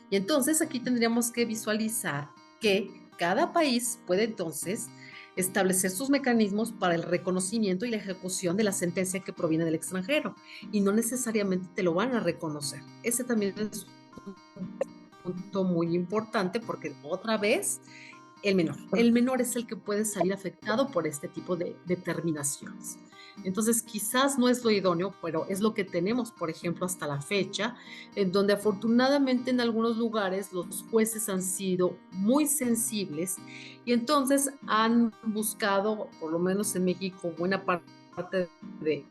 Y entonces aquí tendríamos que visualizar que cada país puede entonces establecer sus mecanismos para el reconocimiento y la ejecución de la sentencia que proviene del extranjero, y no necesariamente te lo van a reconocer. Ese también es un punto muy importante, porque otra vez el menor es el que puede salir afectado por este tipo de determinaciones. Entonces, quizás no es lo idóneo, pero es lo que tenemos, por ejemplo, hasta la fecha, en donde afortunadamente en algunos lugares los jueces han sido muy sensibles y entonces han buscado, por lo menos en México, buena parte de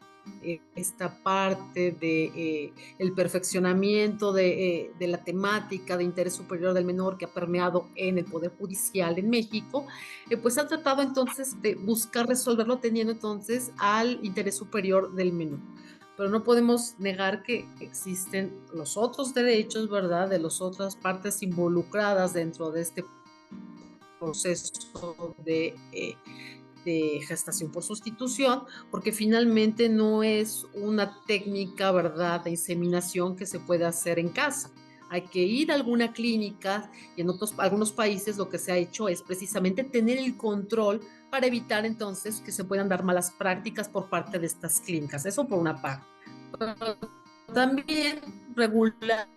esta parte de el perfeccionamiento de la temática de interés superior del menor que ha permeado en el Poder Judicial en México, pues ha tratado entonces de buscar resolverlo teniendo entonces al interés superior del menor. Pero no podemos negar que existen los otros derechos, ¿verdad?, de las otras partes involucradas dentro de este proceso de gestación por sustitución, porque finalmente no es una técnica, ¿verdad?, de inseminación que se puede hacer en casa. Hay que ir a alguna clínica, y en algunos países lo que se ha hecho es precisamente tener el control para evitar entonces que se puedan dar malas prácticas por parte de estas clínicas. Eso por una parte. Pero también regular,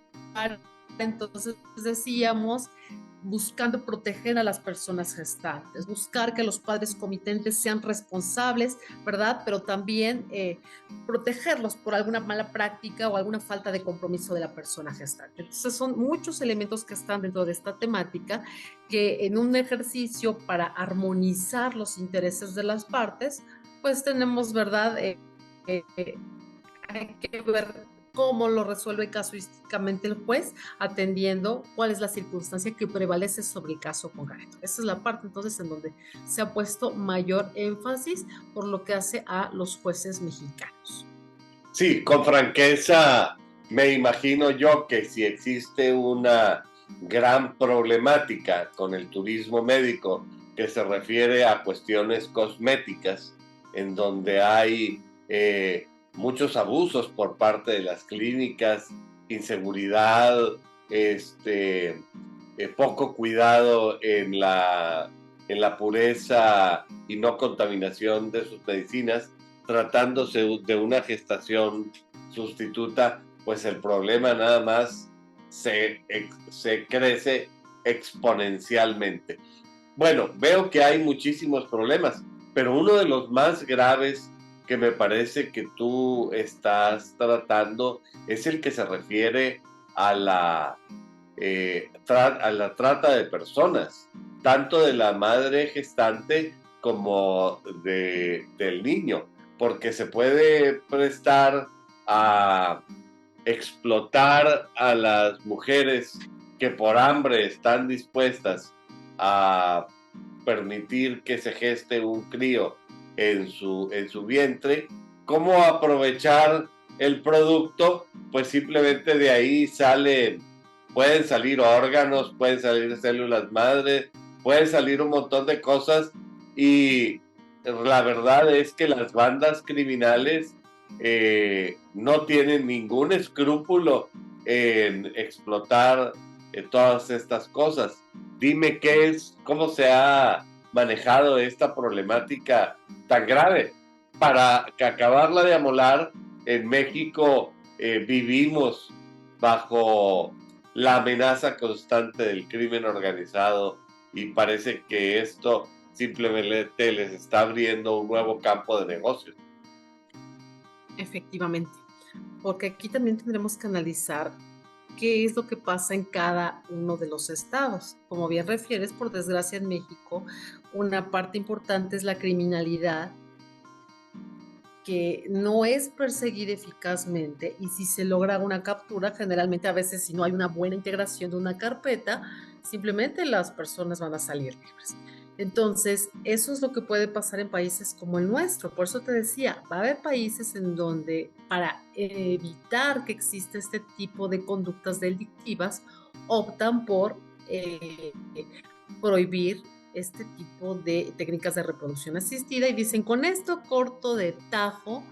entonces decíamos, buscando proteger a las personas gestantes, buscar que los padres comitentes sean responsables, ¿verdad? Pero también protegerlos por alguna mala práctica o alguna falta de compromiso de la persona gestante. Entonces son muchos elementos que están dentro de esta temática que en un ejercicio para armonizar los intereses de las partes, pues tenemos, ¿verdad? Hay que ver cómo lo resuelve casuísticamente el juez, atendiendo cuál es la circunstancia que prevalece sobre el caso concreto. Esa es la parte entonces en donde se ha puesto mayor énfasis por lo que hace a los jueces mexicanos. Sí, con franqueza, me imagino yo que si existe una gran problemática con el turismo médico que se refiere a cuestiones cosméticas, en donde hay muchos abusos por parte de las clínicas, inseguridad, poco cuidado en la pureza y no contaminación de sus medicinas, tratándose de una gestación sustituta, pues el problema nada más se crece exponencialmente. Bueno, veo que hay muchísimos problemas, pero uno de los más graves que me parece que tú estás tratando es el que se refiere a la trata de personas, tanto de la madre gestante como del niño, porque se puede prestar a explotar a las mujeres que por hambre están dispuestas a permitir que se geste un crío en su vientre. ¿Cómo aprovechar el producto? Pues simplemente de ahí pueden salir órganos, pueden salir células madres, pueden salir un montón de cosas, y la verdad es que las bandas criminales no tienen ningún escrúpulo en explotar todas estas cosas. Dime cómo se ha manejado esta problemática tan grave. Para acabarla de amolar, en México vivimos bajo la amenaza constante del crimen organizado, y parece que esto simplemente les está abriendo un nuevo campo de negocios. Efectivamente, porque aquí también tendremos que analizar qué es lo que pasa en cada uno de los estados. Como bien refieres, por desgracia en México, una parte importante es la criminalidad que no es perseguida eficazmente, y si se logra una captura, generalmente a veces si no hay una buena integración de una carpeta, simplemente las personas van a salir libres. Entonces, eso es lo que puede pasar en países como el nuestro. Por eso te decía, va a haber países en donde para evitar que exista este tipo de conductas delictivas, optan por prohibir este tipo de técnicas de reproducción asistida y dicen, con esto corto de tajo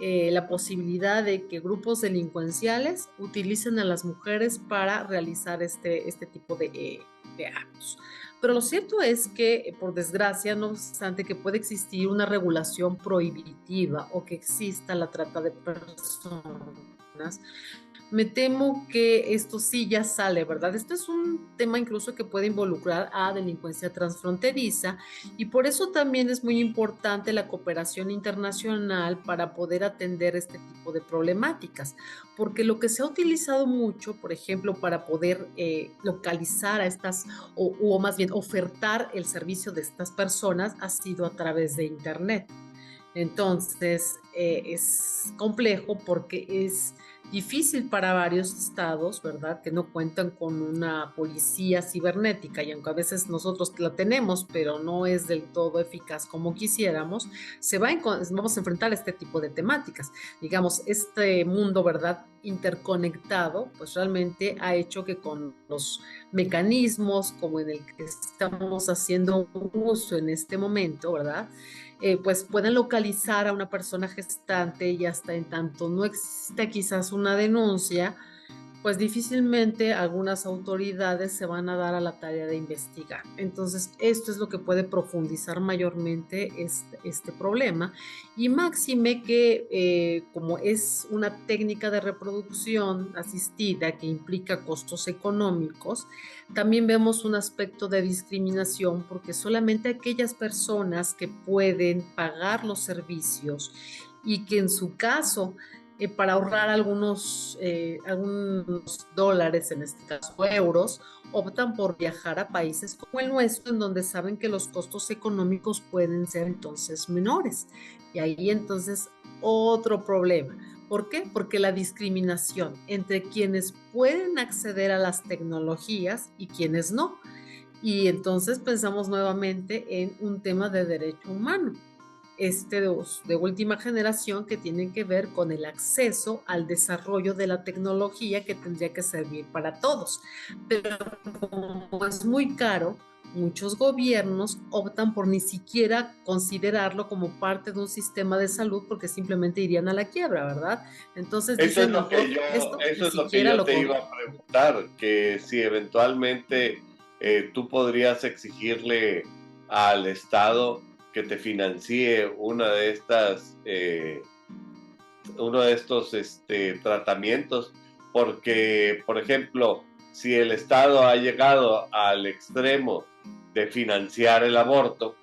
la posibilidad de que grupos delincuenciales utilicen a las mujeres para realizar este tipo de actos. Pero lo cierto es que, por desgracia, no obstante que puede existir una regulación prohibitiva o que exista la trata de personas, me temo que esto sí ya sale, ¿verdad? Esto es un tema incluso que puede involucrar a delincuencia transfronteriza y por eso también es muy importante la cooperación internacional para poder atender este tipo de problemáticas, porque lo que se ha utilizado mucho, por ejemplo, para poder localizar a estas, o más bien ofertar el servicio de estas personas, ha sido a través de Internet. Entonces, es complejo porque es difícil para varios estados, ¿verdad? Que no cuentan con una policía cibernética y aunque a veces nosotros la tenemos, pero no es del todo eficaz como quisiéramos, vamos a enfrentar este tipo de temáticas. Digamos, este mundo, ¿verdad? Interconectado, pues realmente ha hecho que con los mecanismos como en el que estamos haciendo uso en este momento, ¿verdad? Pues pueden localizar a una persona gestante y hasta en tanto no existe quizás una denuncia, pues difícilmente algunas autoridades se van a dar a la tarea de investigar. Entonces, esto es lo que puede profundizar mayormente este problema. Y máxime que como es una técnica de reproducción asistida que implica costos económicos, también vemos un aspecto de discriminación porque solamente aquellas personas que pueden pagar los servicios y que en su caso para ahorrar algunos dólares, en este caso euros, optan por viajar a países como el nuestro, en donde saben que los costos económicos pueden ser entonces menores. Y ahí entonces otro problema. ¿Por qué? Porque la discriminación entre quienes pueden acceder a las tecnologías y quienes no. Y entonces pensamos nuevamente en un tema de derecho humano de última generación que tienen que ver con el acceso al desarrollo de la tecnología que tendría que servir para todos. Pero como es muy caro, muchos gobiernos optan por ni siquiera considerarlo como parte de un sistema de salud porque simplemente irían a la quiebra, ¿verdad? Entonces Eso es dicen lo mejor que yo, esto, eso ni es lo que siquiera yo lo te con... iba a preguntar, que si eventualmente tú podrías exigirle al Estado que te financie uno de estos tratamientos, porque, por ejemplo, si el Estado ha llegado al extremo de financiar el aborto,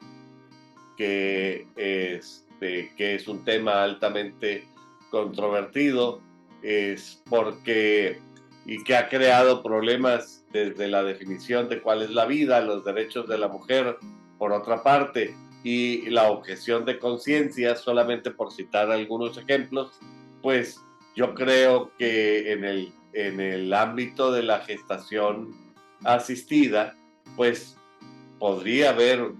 que es un tema altamente controvertido, es porque y que ha creado problemas desde la definición de cuál es la vida, los derechos de la mujer, por otra parte, y la objeción de conciencia, solamente por citar algunos ejemplos, pues yo creo que en el ámbito de la gestación asistida, pues podría haber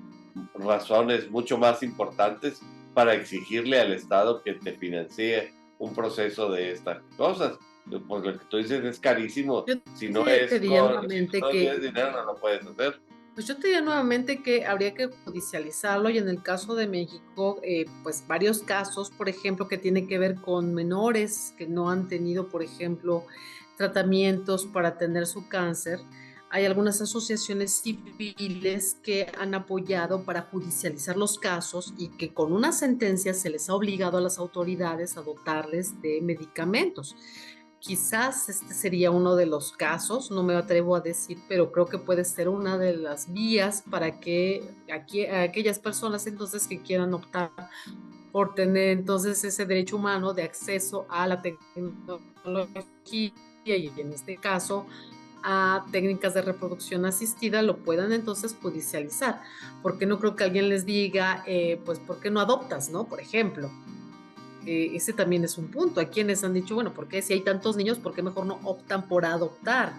razones mucho más importantes para exigirle al Estado que te financie un proceso de estas cosas. Porque lo que tú dices es carísimo. Yo Si no te es, diría si nuevamente no que tienes dinero, no lo puedes hacer. Pues yo te diría nuevamente que habría que judicializarlo y en el caso de México, pues varios casos, por ejemplo, que tienen que ver con menores que no han tenido, por ejemplo, tratamientos para atender su cáncer. Hay algunas asociaciones civiles que han apoyado para judicializar los casos y que con una sentencia se les ha obligado a las autoridades a dotarles de medicamentos. Quizás este sería uno de los casos, no me atrevo a decir, pero creo que puede ser una de las vías para que aquellas personas entonces que quieran optar por tener entonces ese derecho humano de acceso a la tecnología y en este caso a técnicas de reproducción asistida lo puedan entonces judicializar, porque no creo que alguien les diga, pues, ¿por qué no adoptas, no? Por ejemplo, ese también es un punto. Hay quienes han dicho, bueno, ¿por qué si hay tantos niños, por qué mejor no optan por adoptar?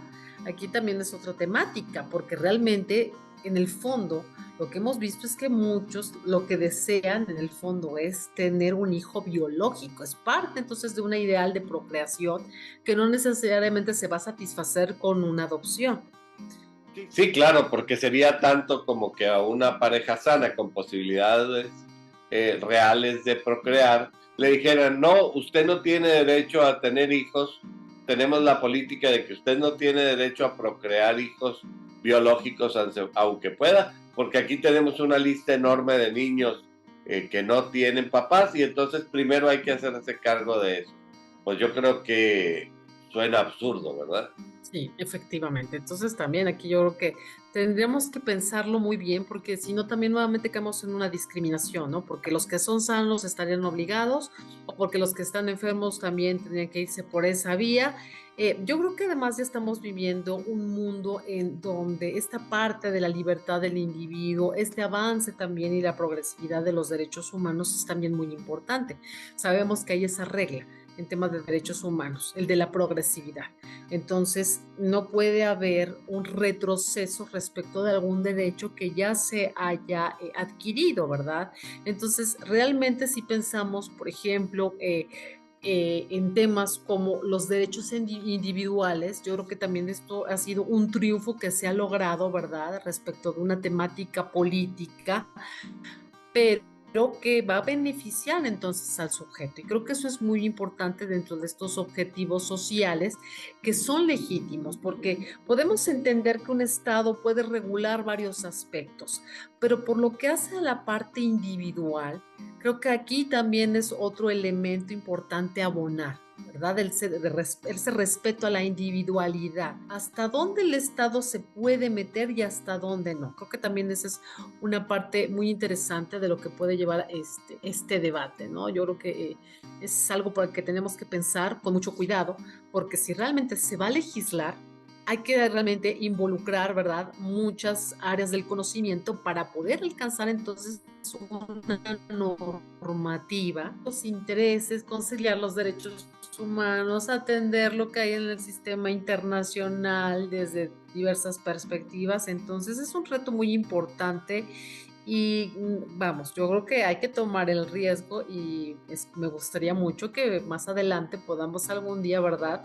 Aquí también es otra temática, porque realmente en el fondo, lo que hemos visto es que muchos lo que desean en el fondo es tener un hijo biológico, es parte entonces de una ideal de procreación que no necesariamente se va a satisfacer con una adopción. Sí, claro, porque sería tanto como que a una pareja sana con posibilidades reales de procrear le dijeran, no, usted no tiene derecho a tener hijos, tenemos la política de que usted no tiene derecho a procrear hijos biológicos aunque pueda, porque aquí tenemos una lista enorme de niños que no tienen papás y entonces primero hay que hacerse cargo de eso. Pues yo creo que suena absurdo, ¿verdad? Sí, efectivamente. Entonces también aquí yo creo que tendríamos que pensarlo muy bien porque si no también nuevamente caemos en una discriminación, ¿no? Porque los que son sanos estarían obligados o porque los que están enfermos también tendrían que irse por esa vía. Yo creo que además ya estamos viviendo un mundo en donde esta parte de la libertad del individuo, este avance también y la progresividad de los derechos humanos es también muy importante. Sabemos que hay esa regla en temas de derechos humanos, el de la progresividad. Entonces, no puede haber un retroceso respecto de algún derecho que ya se haya adquirido, ¿verdad? Entonces, realmente si pensamos, por ejemplo, en temas como los derechos individuales, yo creo que también esto ha sido un triunfo que se ha logrado, ¿verdad? Respecto de una temática política, pero que va a beneficiar entonces al sujeto. Y creo que eso es muy importante dentro de estos objetivos sociales que son legítimos, porque podemos entender que un Estado puede regular varios aspectos, pero por lo que hace a la parte individual, creo que aquí también es otro elemento importante abonar. ¿Verdad? Ese respeto a la individualidad. ¿Hasta dónde el Estado se puede meter y hasta dónde no? Creo que también esa es una parte muy interesante de lo que puede llevar este debate, ¿no? Yo creo que es algo por el que tenemos que pensar con mucho cuidado, porque si realmente se va a legislar, hay que realmente involucrar, ¿verdad?, muchas áreas del conocimiento para poder alcanzar entonces una normativa, los intereses, conciliar los derechos humanos, atender lo que hay en el sistema internacional desde diversas perspectivas. Entonces es un reto muy importante y vamos, yo creo que hay que tomar el riesgo y me gustaría mucho que más adelante podamos algún día, ¿verdad?,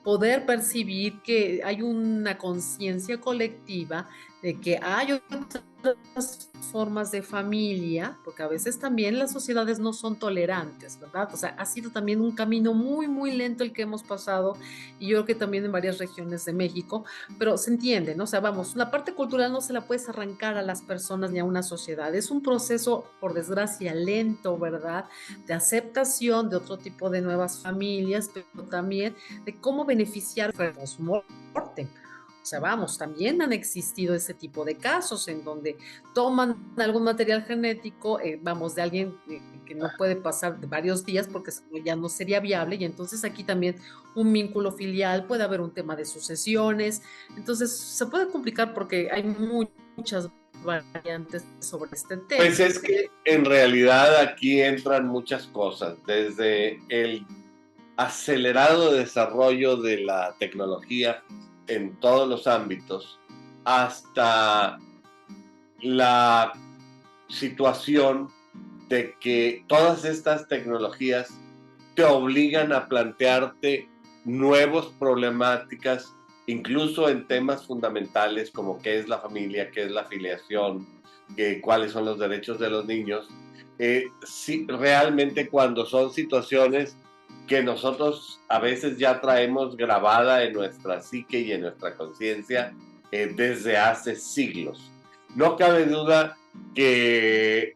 poder percibir que hay una conciencia colectiva de que hay otras formas de familia, porque a veces también las sociedades no son tolerantes, ¿verdad? O sea, ha sido también un camino muy, muy lento el que hemos pasado y yo creo que también en varias regiones de México, pero se entiende, ¿no? O sea, vamos, la parte cultural no se la puedes arrancar a las personas ni a una sociedad. Es un proceso, por desgracia, lento, ¿verdad? De aceptación de otro tipo de nuevas familias, pero también de cómo beneficiar a su muerte. O sea, vamos, también han existido ese tipo de casos en donde toman algún material genético, vamos, de alguien que no puede pasar de varios días porque ya no sería viable y entonces aquí también un vínculo filial, puede haber un tema de sucesiones, entonces se puede complicar porque hay muchas variantes sobre este Pues tema. es que en realidad aquí entran muchas cosas, desde el acelerado desarrollo de la tecnología en todos los ámbitos hasta la situación de que todas estas tecnologías te obligan a plantearte nuevas problemáticas, incluso en temas fundamentales como qué es la familia, qué es la filiación, cuáles son los derechos de los niños. Sí, realmente cuando son situaciones que nosotros a veces ya traemos grabada en nuestra psique y en nuestra conciencia desde hace siglos. No cabe duda que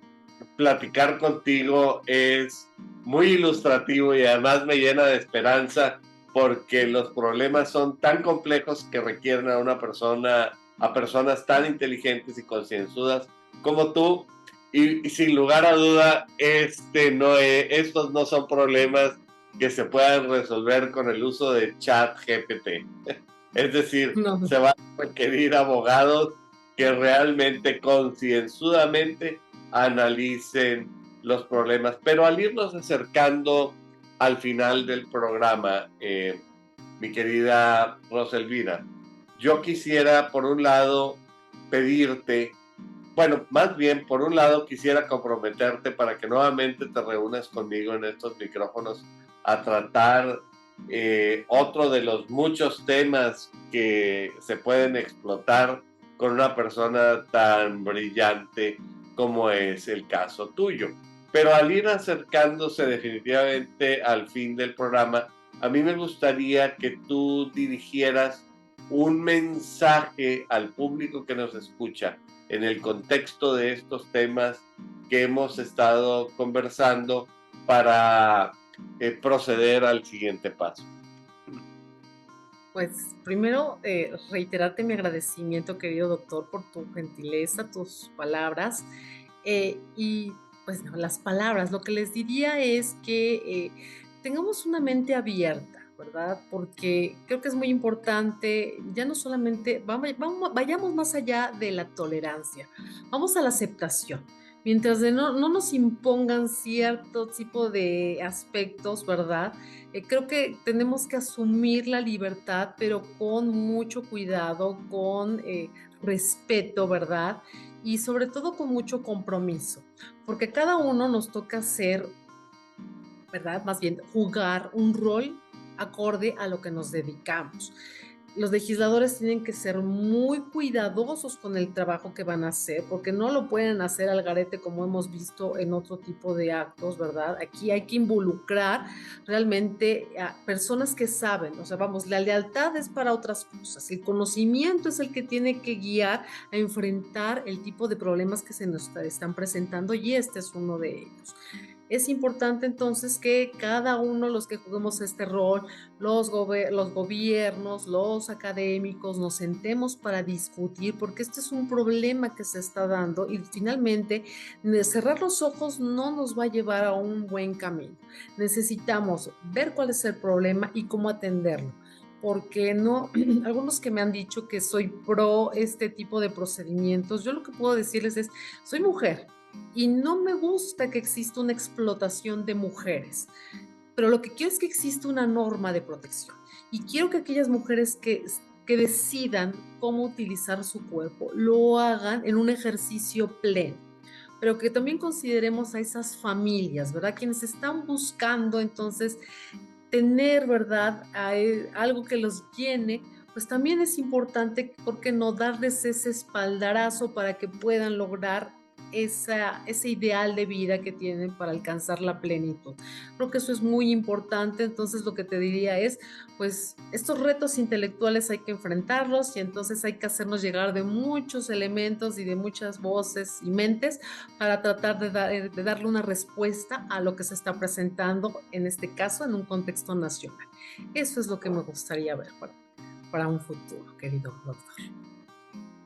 platicar contigo es muy ilustrativo y además me llena de esperanza porque los problemas son tan complejos que requieren a una persona, a personas tan inteligentes y concienzudas como tú. Y sin lugar a duda, estos no son problemas que se puedan resolver con el uso de chat GPT. Es decir, No, se van a requerir abogados que realmente concienzudamente analicen los problemas. Pero al irnos acercando al final del programa, mi querida Rosa Elvira, yo quisiera, por un lado, pedirte, bueno, más bien, por un lado quisiera comprometerte para que nuevamente te reúnas conmigo en estos micrófonos a tratar otro de los muchos temas que se pueden explotar con una persona tan brillante como es el caso tuyo. Pero al ir acercándose definitivamente al fin del programa, a mí me gustaría que tú dirigieras un mensaje al público que nos escucha en el contexto de estos temas que hemos estado conversando para proceder al siguiente paso. Pues primero, reiterarte mi agradecimiento, querido doctor, por tu gentileza, tus palabras. Y pues no, las palabras, lo que les diría es que tengamos una mente abierta, ¿verdad? Porque creo que es muy importante, ya no solamente, vayamos más allá de la tolerancia, vamos a la aceptación. Mientras no nos impongan cierto tipo de aspectos, ¿verdad? Creo que tenemos que asumir la libertad, pero con mucho cuidado, con respeto, ¿verdad? Y sobre todo con mucho compromiso, porque cada uno nos toca hacer, ¿verdad? Más bien jugar un rol acorde a lo que nos dedicamos. Los legisladores tienen que ser muy cuidadosos con el trabajo que van a hacer, porque no lo pueden hacer al garete como hemos visto en otro tipo de actos, ¿verdad? Aquí hay que involucrar realmente a personas que saben, o sea, vamos, la lealtad es para otras cosas, el conocimiento es el que tiene que guiar a enfrentar el tipo de problemas que se nos están presentando y este es uno de ellos. Es importante entonces que cada uno, los que juguemos este rol, los gobiernos, los académicos, nos sentemos para discutir, porque este es un problema que se está dando y finalmente cerrar los ojos no nos va a llevar a un buen camino. Necesitamos ver cuál es el problema y cómo atenderlo. Porque no, algunos que me han dicho que soy pro este tipo de procedimientos, yo lo que puedo decirles es, soy mujer, y no me gusta que exista una explotación de mujeres, pero lo que quiero es que exista una norma de protección. Y quiero que aquellas mujeres que decidan cómo utilizar su cuerpo lo hagan en un ejercicio pleno, pero que también consideremos a esas familias, ¿verdad? Quienes están buscando entonces tener, ¿verdad? Algo que los llene, pues también es importante, ¿por qué no darles ese espaldarazo para que puedan lograr ese ideal de vida que tienen para alcanzar la plenitud? Creo que eso es muy importante, entonces lo que te diría es, pues estos retos intelectuales hay que enfrentarlos y entonces hay que hacernos llegar de muchos elementos y de muchas voces y mentes para tratar de darle una respuesta a lo que se está presentando, en este caso, en un contexto nacional. Eso es lo que me gustaría ver para un futuro, querido doctor.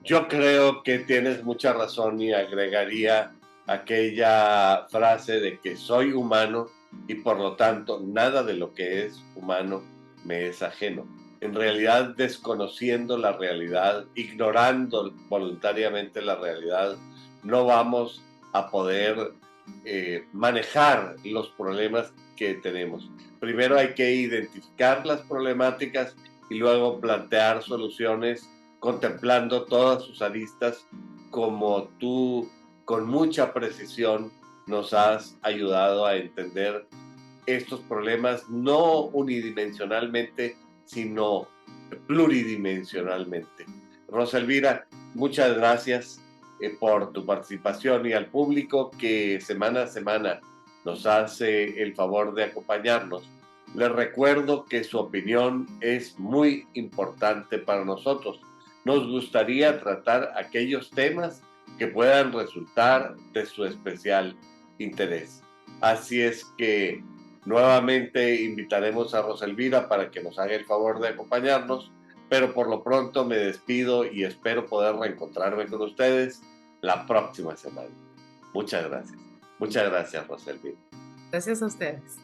Yo creo que tienes mucha razón y agregaría aquella frase de que soy humano y por lo tanto nada de lo que es humano me es ajeno. En realidad, desconociendo la realidad, ignorando voluntariamente la realidad, no vamos a poder manejar los problemas que tenemos. Primero hay que identificar las problemáticas y luego plantear soluciones contemplando todas sus aristas, como tú con mucha precisión nos has ayudado a entender estos problemas no unidimensionalmente, sino pluridimensionalmente. Rosa Elvira, muchas gracias por tu participación y al público que semana a semana nos hace el favor de acompañarnos. Les recuerdo que su opinión es muy importante para nosotros. Nos gustaría tratar aquellos temas que puedan resultar de su especial interés. Así es que nuevamente invitaremos a Rosa Elvira para que nos haga el favor de acompañarnos, pero por lo pronto me despido y espero poder reencontrarme con ustedes la próxima semana. Muchas gracias. Muchas gracias, Rosa Elvira. Gracias a ustedes.